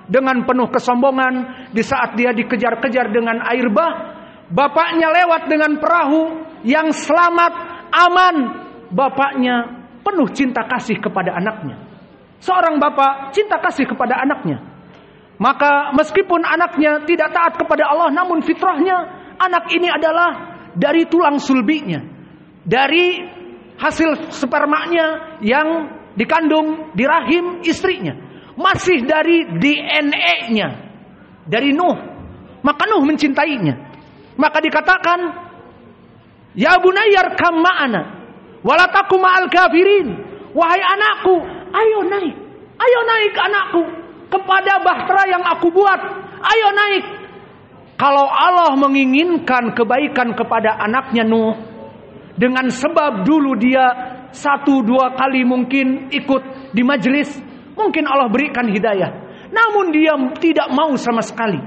Dengan penuh kesombongan, di saat dia dikejar-kejar dengan air bah, bapaknya lewat dengan perahu yang selamat, aman. Bapaknya penuh cinta kasih kepada anaknya. Seorang bapak cinta kasih kepada anaknya. Maka meskipun anaknya tidak taat kepada Allah, namun fitrahnya anak ini adalah dari tulang sulbinya, dari hasil spermanya yang dikandung di rahim istrinya, masih dari DNA-nya dari Nuh. Maka Nuh mencintainya. Maka dikatakan, ya bunayyar kam ma'ana wala takum ma'al kafirin. Wahai anakku, ayo naik anakku kepada bahtera yang aku buat. Ayo naik. Kalau Allah menginginkan kebaikan kepada anaknya Nuh, dengan sebab dulu dia 1-2 kali mungkin ikut di majelis, mungkin Allah berikan hidayah. Namun dia tidak mau sama sekali.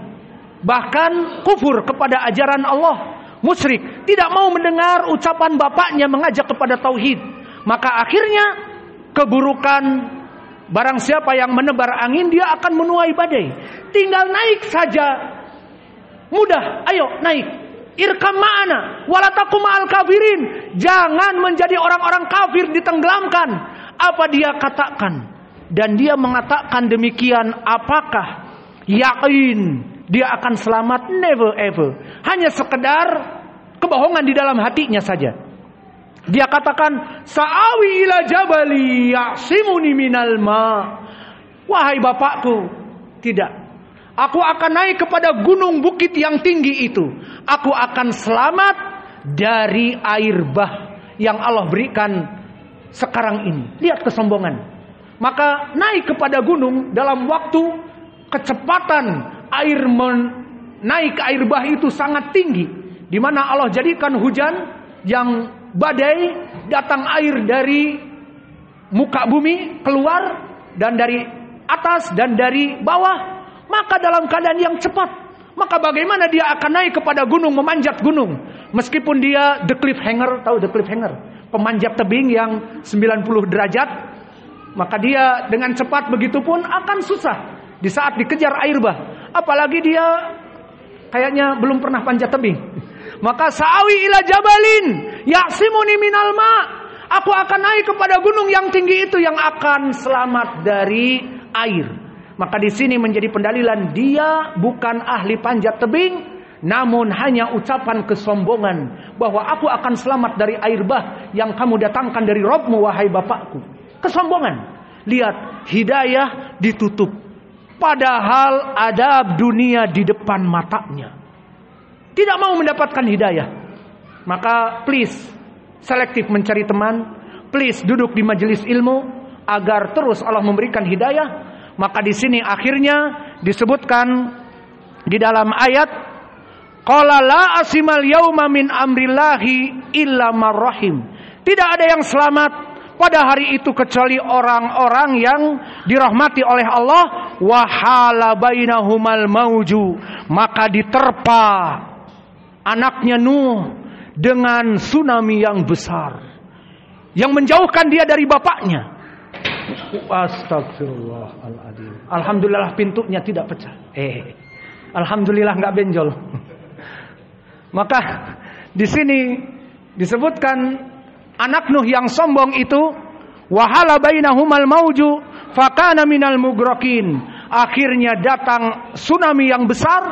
Bahkan kufur kepada ajaran Allah, musyrik, tidak mau mendengar ucapan bapaknya mengajak kepada tauhid. Maka akhirnya keburukan, barang siapa yang menebar angin dia akan menuai badai. Tinggal naik saja, mudah. Ayo naik, irkam ma'ana wala takum ma'al kafirin. Jangan menjadi orang-orang kafir ditenggelamkan. Apa dia katakan? Dan dia mengatakan demikian, apakah yakin dia akan selamat? Never ever. Hanya sekedar kebohongan di dalam hatinya saja. Dia katakan, sa'awi ila jabali ya'simuni minal ma. Wahai bapakku, tidak. Aku akan naik kepada gunung bukit yang tinggi itu. Aku akan selamat dari air bah yang Allah berikan sekarang ini. Lihat kesombongan. Maka naik kepada gunung dalam waktu kecepatan naik air bah itu sangat tinggi, di mana Allah jadikan hujan yang badai, datang air dari muka bumi keluar, dan dari atas dan dari bawah. Maka dalam keadaan yang cepat, maka bagaimana dia akan naik kepada gunung, memanjat gunung, meskipun dia the cliffhanger, tahu the cliffhanger, pemanjat tebing yang 90 derajat, maka dia dengan cepat begitu pun akan susah di saat dikejar air bah. Apalagi dia kayaknya belum pernah panjat tebing. Maka sa'awi ila jabalin ya'simuni minal ma. Aku akan naik kepada gunung yang tinggi itu yang akan selamat dari air. Maka di sini menjadi pendalilan dia bukan ahli panjat tebing, namun hanya ucapan kesombongan bahwa aku akan selamat dari air bah yang kamu datangkan dari Rabbmu wahai bapakku. Kesombongan. Lihat, hidayah ditutup. Padahal adab dunia di depan matanya. Tidak mau mendapatkan hidayah. Maka please selektif mencari teman. Please duduk di majelis ilmu agar terus Allah memberikan hidayah. Maka di sini akhirnya disebutkan di dalam ayat, qala la asimal yauma min amrillahi illa marrahim. Tidak ada yang selamat pada hari itu kecuali orang-orang yang dirahmati oleh Allah. Wahala bainahumal mauju. Maka diterpa anaknya Nuh dengan tsunami yang besar yang menjauhkan dia dari bapaknya. Astagfirullahaladzim. Alhamdulillah pintunya tidak pecah. Alhamdulillah nggak benjol. Maka di sini disebutkan anak Nuh yang sombong itu, wahala bainahumal mauju fakana minal mugraqin. Akhirnya datang tsunami yang besar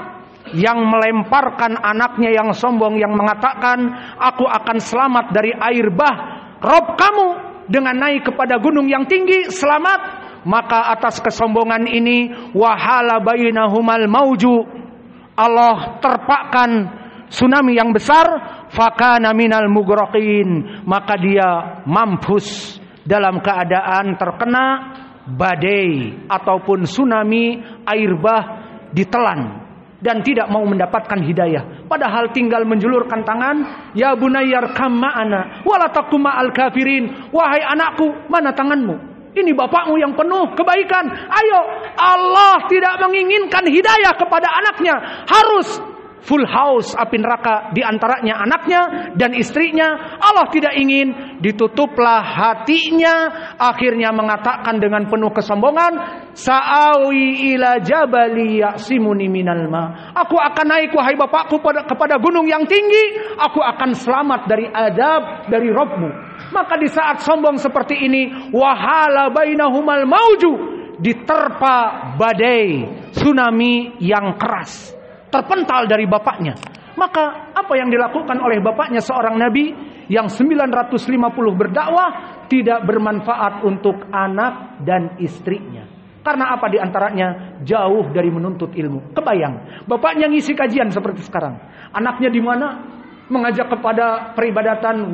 yang melemparkan anaknya yang sombong yang mengatakan, aku akan selamat dari air bah Rob kamu dengan naik kepada gunung yang tinggi selamat. Maka atas kesombongan ini wahala bainahumal mauju, Allah terpakkan tsunami yang besar, fakana minal mugraqin, maka dia mampus dalam keadaan terkena badai ataupun tsunami air bah ditelan dan tidak mau mendapatkan hidayah. Padahal tinggal menjulurkan tangan, ya bunayyar kam ma'ana wala takum ma'al kafirin. Wahai anakku, mana tanganmu? Ini bapakmu yang penuh kebaikan. Ayo, Allah tidak menginginkan hidayah kepada anaknya. Harus full house api neraka di antaranya anaknya dan istrinya. Allah tidak ingin, ditutuplah hatinya. Akhirnya mengatakan dengan penuh kesombongan, sa'awi ila jabali ya'simuni minal ma. Aku akan naik wahai bapakku kepada gunung yang tinggi. Aku akan selamat dari adab dari Rabbmu. Maka di saat sombong seperti ini, wahala bainahumal mauju, diterpa badai tsunami yang keras, terpental dari bapaknya. Maka apa yang dilakukan oleh bapaknya seorang nabi yang 950 berdakwah tidak bermanfaat untuk anak dan istrinya. Karena apa diantaranya? Jauh dari menuntut ilmu. Kebayang, bapaknya ngisi kajian seperti sekarang. Anaknya di mana? Mengajak kepada peribadatan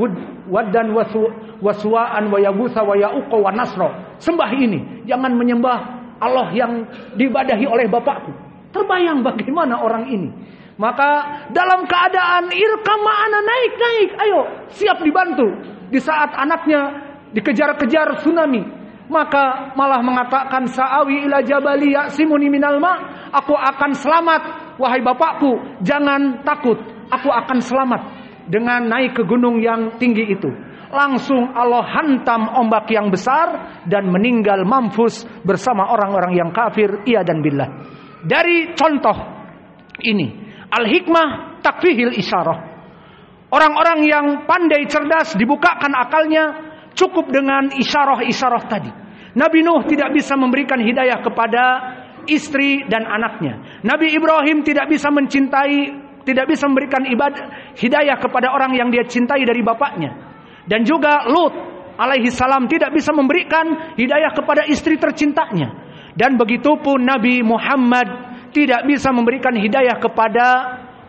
Wad dan Waswa'an wa Yaghutsa wa Ya'uqa wa Nasra. Sembah ini, jangan menyembah Allah yang diibadahi oleh bapakku. Terbayang bagaimana orang ini. Maka dalam keadaan irka ma'ana naik, ayo siap dibantu. Di saat anaknya dikejar-kejar tsunami, maka malah mengatakan sa'awi ila jabali ya'simuni minal ma', aku akan selamat wahai bapakku, jangan takut, aku akan selamat dengan naik ke gunung yang tinggi itu. Langsung Allah hantam ombak yang besar dan meninggal mampus bersama orang-orang yang kafir, iyadan billah. Dari contoh ini al-hikmah takfihil isyarah. Orang-orang yang pandai cerdas dibukakan akalnya cukup dengan isyarah-isyarah tadi. Nabi Nuh tidak bisa memberikan hidayah kepada istri dan anaknya. Nabi Ibrahim tidak bisa memberikan hidayah kepada orang yang dia cintai dari bapaknya. Dan juga Lut alaihi salam tidak bisa memberikan hidayah kepada istri tercintanya. Dan begitupun Nabi Muhammad tidak bisa memberikan hidayah kepada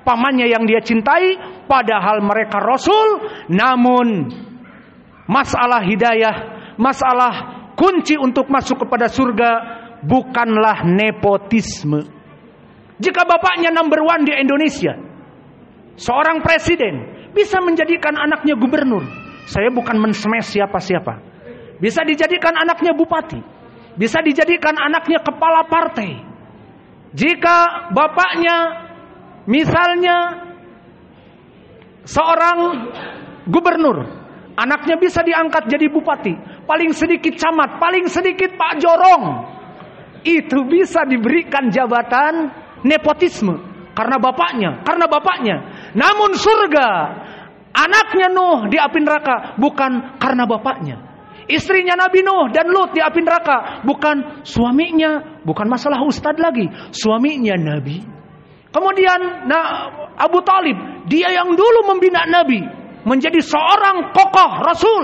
pamannya yang dia cintai, padahal mereka rasul. Namun masalah hidayah, masalah kunci untuk masuk kepada surga bukanlah nepotisme. Jika bapaknya number one di Indonesia, seorang presiden, bisa menjadikan anaknya gubernur. Saya bukan men-smash siapa-siapa. Bisa dijadikan anaknya bupati, bisa dijadikan anaknya kepala partai. Jika bapaknya misalnya seorang gubernur, anaknya bisa diangkat jadi bupati, paling sedikit camat, paling sedikit Pak Jorong. Itu bisa diberikan jabatan nepotisme karena bapaknya. Namun surga, anaknya Nuh di api neraka bukan karena bapaknya. Istrinya Nabi Nuh dan Lut di api neraka bukan suaminya, bukan masalah ustadz lagi, suaminya Nabi. Kemudian Abu Talib, dia yang dulu membina Nabi menjadi seorang kokoh Rasul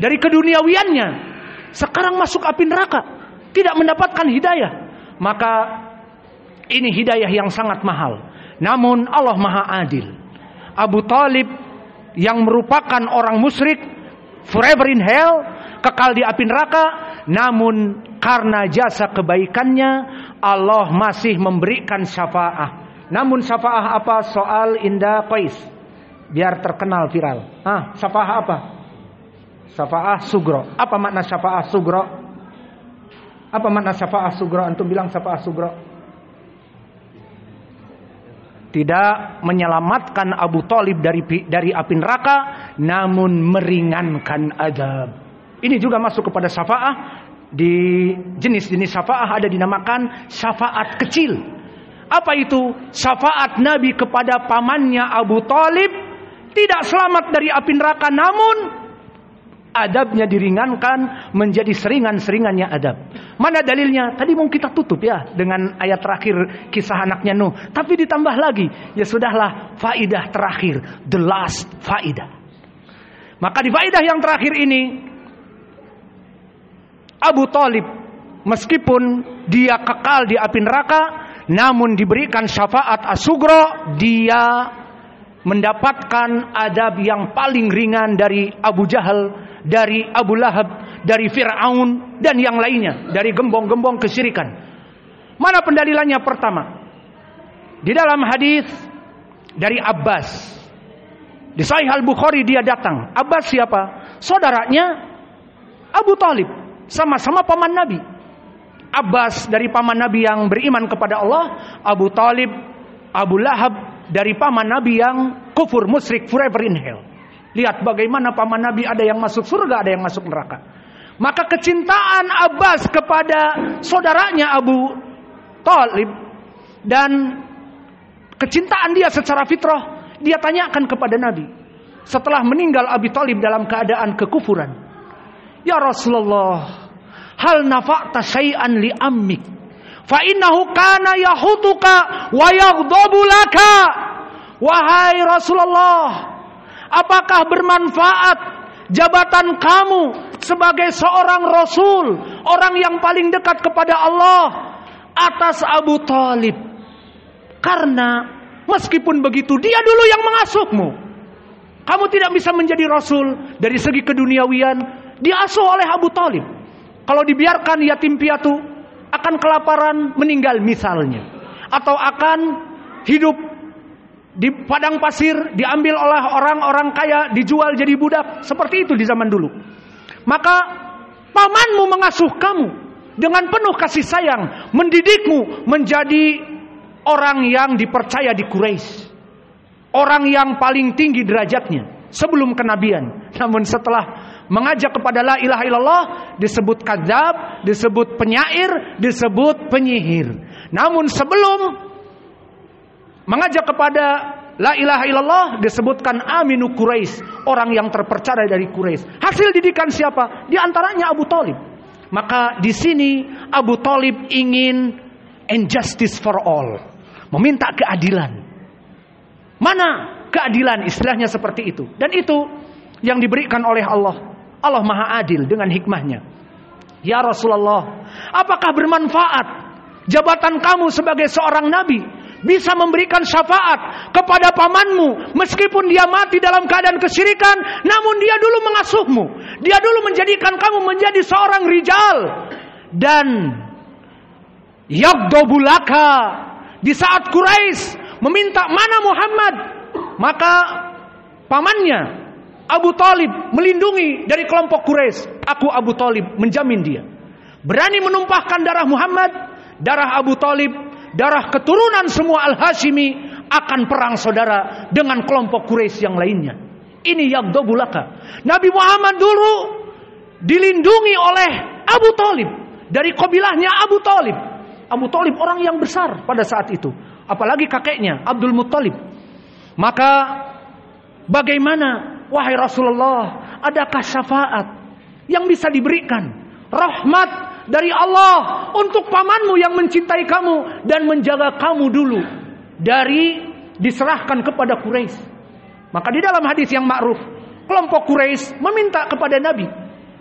dari keduniawiannya, sekarang masuk api neraka, tidak mendapatkan hidayah. Maka ini hidayah yang sangat mahal. Namun Allah Maha Adil. Abu Talib yang merupakan orang musyrik, forever in hell, kekal di api neraka. Namun karena jasa kebaikannya Allah masih memberikan syafaah. Namun syafaah apa? Soal Indah Qais, biar terkenal viral. Syafaah apa? Syafaah sugro. Apa makna syafaah sugro? Apa makna syafaah sugro? Antum bilang syafaah sugro. Tidak menyelamatkan Abu Talib dari api neraka, namun meringankan azab. Ini juga masuk kepada syafaah. Di jenis-jenis syafaah ada dinamakan syafaat kecil. Apa itu? Syafaat Nabi kepada pamannya Abu Talib tidak selamat dari api neraka, namun adabnya diringankan menjadi seringan-seringannya adab. Mana dalilnya? Tadi mau kita tutup ya dengan ayat terakhir kisah anaknya Nuh. Tapi ditambah lagi, ya sudahlah, faidah terakhir, the last faidah. Maka di faidah yang terakhir ini, Abu Talib meskipun dia kekal di api neraka, namun diberikan syafaat as-sugro, dia mendapatkan adab yang paling ringan dari Abu Jahal, dari Abu Lahab, dari Fir'aun dan yang lainnya, dari gembong-gembong kesyirikan. Mana pendalilannya? Pertama, di dalam hadis dari Abbas di Sahih Al-Bukhari, dia datang. Abbas siapa? Saudaranya Abu Talib, sama-sama paman Nabi. Abbas dari paman Nabi yang beriman kepada Allah, Abu Talib, Abu Lahab dari paman Nabi yang kufur, musyrik, forever in hell. Lihat bagaimana paman Nabi ada yang masuk surga, ada yang masuk neraka. Maka kecintaan Abbas kepada saudaranya Abu Talib dan kecintaan dia secara fitrah, dia tanyakan kepada Nabi setelah meninggal Abu Talib dalam keadaan kekufuran. Ya Rasulullah, hal nafa'ta syai'an li ammik fa innahu kana yahutuka wa yaghdabu laka Wahai Rasulullah, apakah bermanfaat jabatan kamu sebagai seorang Rasul, orang yang paling dekat kepada Allah, atas Abu Thalib? Karena meskipun begitu, dia dulu yang mengasuhmu. Kamu tidak bisa menjadi Rasul dari segi keduniawian, diasuh oleh Abu Thalib. Kalau dibiarkan yatim piatu, akan kelaparan meninggal misalnya, atau akan hidup di padang pasir, diambil oleh orang-orang kaya, dijual jadi budak. Seperti itu di zaman dulu. Maka pamanmu mengasuh kamu dengan penuh kasih sayang, mendidikmu menjadi orang yang dipercaya di Quraisy, orang yang paling tinggi derajatnya sebelum kenabian. Namun setelah mengajak kepada la ilaha illallah, disebut kadzab, disebut penyair, disebut penyihir. Namun sebelum mengajak kepada la ilaha illallah, disebutkan aminu Quraisy, orang yang terpercaya dari Quraisy. Hasil didikan siapa? Di antaranya Abu Thalib. Maka di sini Abu Thalib ingin injustice for all, meminta keadilan. Mana keadilan? Istilahnya seperti itu. Dan itu yang diberikan oleh Allah. Allah Maha Adil dengan hikmahnya. Ya Rasulullah, apakah bermanfaat jabatan kamu sebagai seorang nabi, bisa memberikan syafaat kepada pamanmu meskipun dia mati dalam keadaan kesyirikan, namun dia dulu mengasuhmu, dia dulu menjadikan kamu menjadi seorang rijal. Dan yaghdabulaka, di saat Quraisy meminta mana Muhammad, maka pamannya Abu Thalib melindungi dari kelompok Quraisy. Aku Abu Thalib menjamin dia berani menumpahkan darah Muhammad, darah Abu Thalib, darah keturunan semua Al-Hashimi, akan perang saudara dengan kelompok Quraisy yang lainnya. Ini yaghdabulaka. Nabi Muhammad dulu dilindungi oleh Abu Thalib, dari kabilahnya Abu Thalib. Abu Thalib orang yang besar pada saat itu, apalagi kakeknya Abdul Muttalib. Maka bagaimana, wahai Rasulullah, adakah syafaat yang bisa diberikan, rahmat dari Allah untuk pamanmu yang mencintai kamu dan menjaga kamu dulu dari diserahkan kepada Quraisy? Maka di dalam hadis yang ma'ruf, kelompok Quraisy meminta kepada Nabi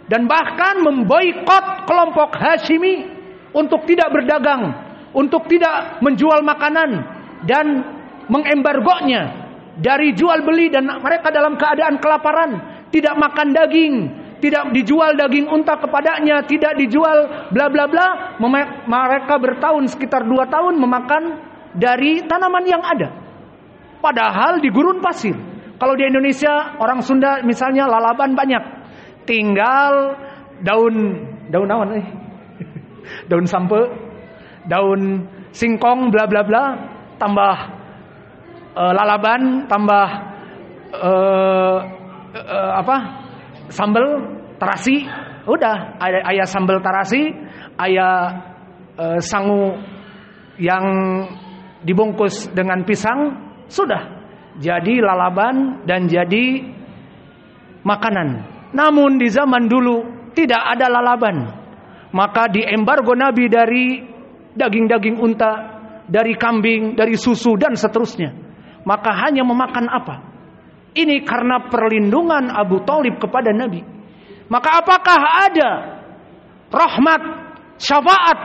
dan bahkan memboikot kelompok Hashimi untuk tidak berdagang, untuk tidak menjual makanan, dan mengembargonya dari jual beli, dan mereka dalam keadaan kelaparan, tidak makan daging, tidak dijual daging unta kepadanya, tidak dijual bla bla bla. Mereka bertahun, sekitar 2 tahun memakan dari tanaman yang ada, padahal di gurun pasir. Kalau di Indonesia, orang Sunda misalnya lalaban banyak, tinggal daun awan daun sampe, daun singkong bla bla bla, tambah lalaban, tambah sambal terasi, udah aya sambal terasi, aya sangu yang dibungkus dengan pisang, sudah jadi lalaban dan jadi makanan. Namun di zaman dulu tidak ada lalaban, maka diembargo Nabi dari daging-daging unta, dari kambing, dari susu dan seterusnya. Maka hanya memakan apa? Ini karena perlindungan Abu Thalib kepada Nabi. Maka apakah ada rahmat, syafaat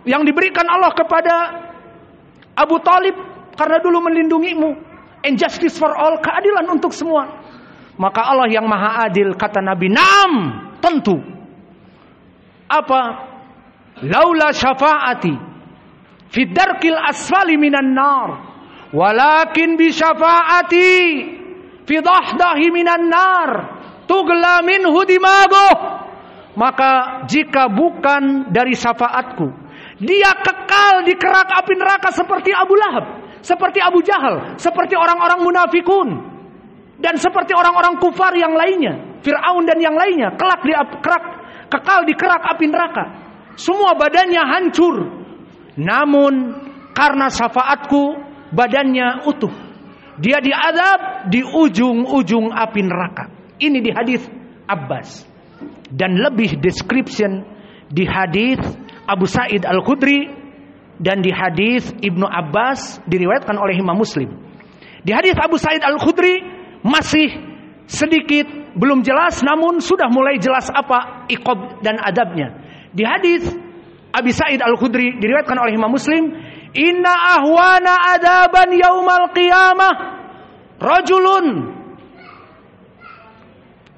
yang diberikan Allah kepada Abu Thalib karena dulu melindungimu? Injustice for all, keadilan untuk semua. Maka Allah yang Maha Adil, kata Nabi, "Naam, tentu." Apa? Laula syafaati fi darkil asfali minan nar, walakin bi syafaati fi dahdahi minan nar tugla minhu dimaguh. Maka jika bukan dari syafaatku, dia kekal di kerak api neraka seperti Abu Lahab, seperti Abu Jahal, seperti orang-orang munafikun, dan seperti orang-orang kufar yang lainnya, Fir'aun dan yang lainnya, kekal di kerak api neraka. Semua badannya hancur. Namun karena syafaatku, badannya utuh. Dia diazab di ujung-ujung api neraka. Ini di hadis Abbas. Dan lebih description di hadis Abu Sa'id Al-Khudri dan di hadis Ibnu Abbas, diriwayatkan oleh Imam Muslim. Di hadis Abu Sa'id Al-Khudri masih sedikit belum jelas, namun sudah mulai jelas apa iqab dan adabnya. Di hadis Abi Sa'id Al-Khudri diriwayatkan oleh Imam Muslim, inna ahwana adaban yaumal qiyamah rajulun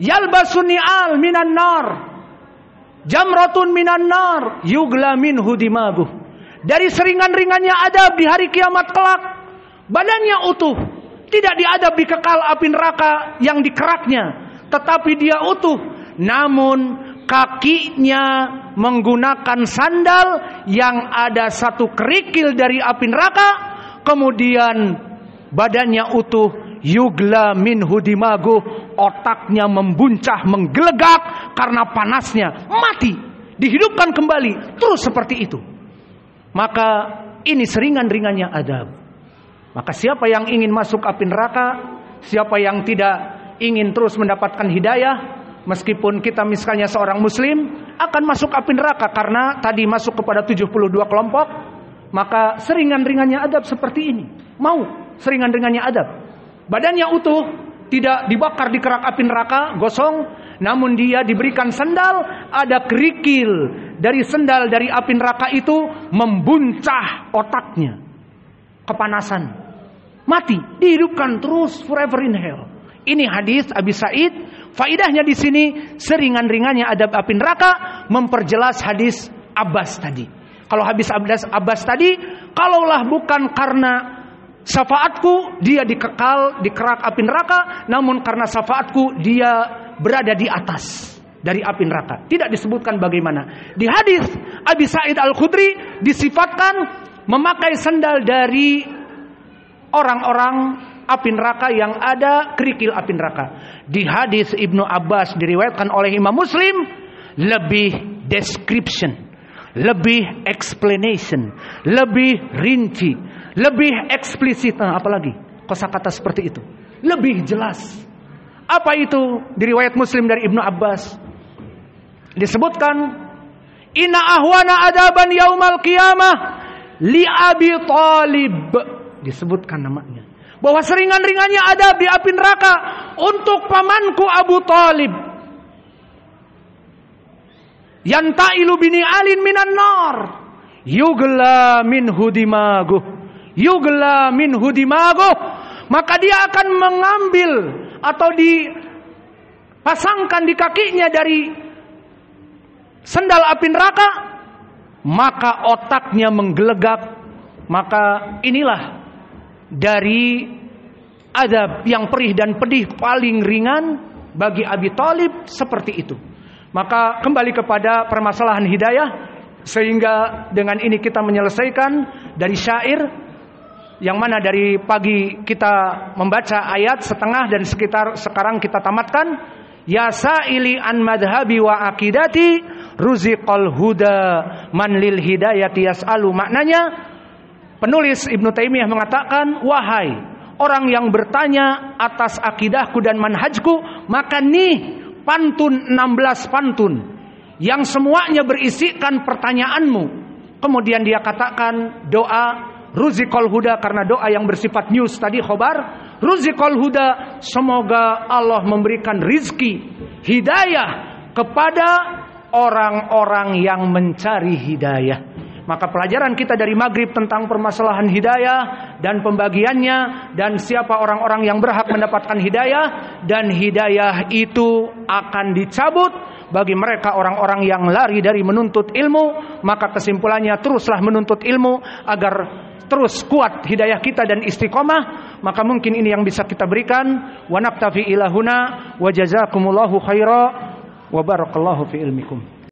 yalbasu ni'al minan nar jamratun minan nar yugla minhu dimaguh. Dari seringan-ringannya adab di hari kiamat kelak, badannya utuh, tidak diadab di kekal api neraka yang dikeraknya, tetapi dia utuh, namun kakinya menggunakan sandal yang ada satu kerikil dari api neraka, kemudian badannya utuh, yugla minhu dimaguh, otaknya membuncah, menggelegak karena panasnya, mati, dihidupkan kembali, terus seperti itu. Maka ini seringan-ringannya adab. Maka siapa yang ingin masuk api neraka, siapa yang tidak ingin terus mendapatkan hidayah, meskipun kita misalnya seorang muslim akan masuk api neraka karena tadi masuk kepada 72 kelompok, maka seringan-ringannya adab seperti ini. Mau seringan-ringannya adab. Badannya utuh, tidak dibakar di kerak api neraka, gosong, namun dia diberikan sandal, ada kerikil dari sandal dari api neraka itu membuncah otaknya, kepanasan, mati, dihidupkan terus forever in hell. Ini hadis Abi Sa'id. Faidahnya di sini seringan-ringannya adab api neraka, memperjelas hadis Abbas tadi. Kalau hadis Abbas tadi, kalaulah bukan karena syafaatku dia dikekal di kerak api neraka, namun karena syafaatku dia berada di atas dari api neraka. Tidak disebutkan bagaimana. Di hadis Abi Sa'id Al-Khudri disifatkan memakai sandal dari orang-orang api neraka yang ada kerikil api neraka. Di hadis Ibnu Abbas diriwayatkan oleh Imam Muslim, lebih description, lebih explanation, lebih rinci, lebih eksplisit, apalagi kosakata seperti itu, lebih jelas. Apa itu? Di riwayat Muslim dari Ibnu Abbas disebutkan, inna ahwana adaban yaumal qiyamah li Abi Thalib, disebutkan namanya, bahwa seringan-ringannya adab di api neraka untuk pamanku Abu Thalib, yantailu bini alin minan nar yugla minhu dimaguh, yugla minhu dimaguh, maka dia akan mengambil atau dipasangkan di kakinya dari sendal api neraka, maka otaknya menggelegak. Maka inilah dari adab yang perih dan pedih paling ringan bagi Abi Thalib seperti itu. Maka kembali kepada permasalahan hidayah, sehingga dengan ini kita menyelesaikan dari syair yang mana dari pagi kita membaca ayat setengah dan sekitar sekarang kita tamatkan. Ya sa'ili an madhabi wa akidati ruziqal huda man lil hidayati yas'alu. Maknanya penulis Ibnu Taimiyah mengatakan, wahai orang yang bertanya atas akidahku dan manhajku, maka nih pantun 16 pantun yang semuanya berisikan pertanyaanmu. Kemudian dia katakan doa Ruziqal huda, karena doa yang bersifat news tadi khobar. Ruziqal huda, semoga Allah memberikan rizki hidayah kepada orang-orang yang mencari hidayah. Maka pelajaran kita dari maghrib tentang permasalahan hidayah dan pembagiannya, dan siapa orang-orang yang berhak mendapatkan hidayah, dan hidayah itu akan dicabut bagi mereka orang-orang yang lari dari menuntut ilmu. Maka kesimpulannya, teruslah menuntut ilmu agar terus kuat hidayah kita dan istiqomah. Maka mungkin ini yang bisa kita berikan. Wa naktafi ilahuna wa jazakumullahu khaira wa barakallahu fi ilmikum.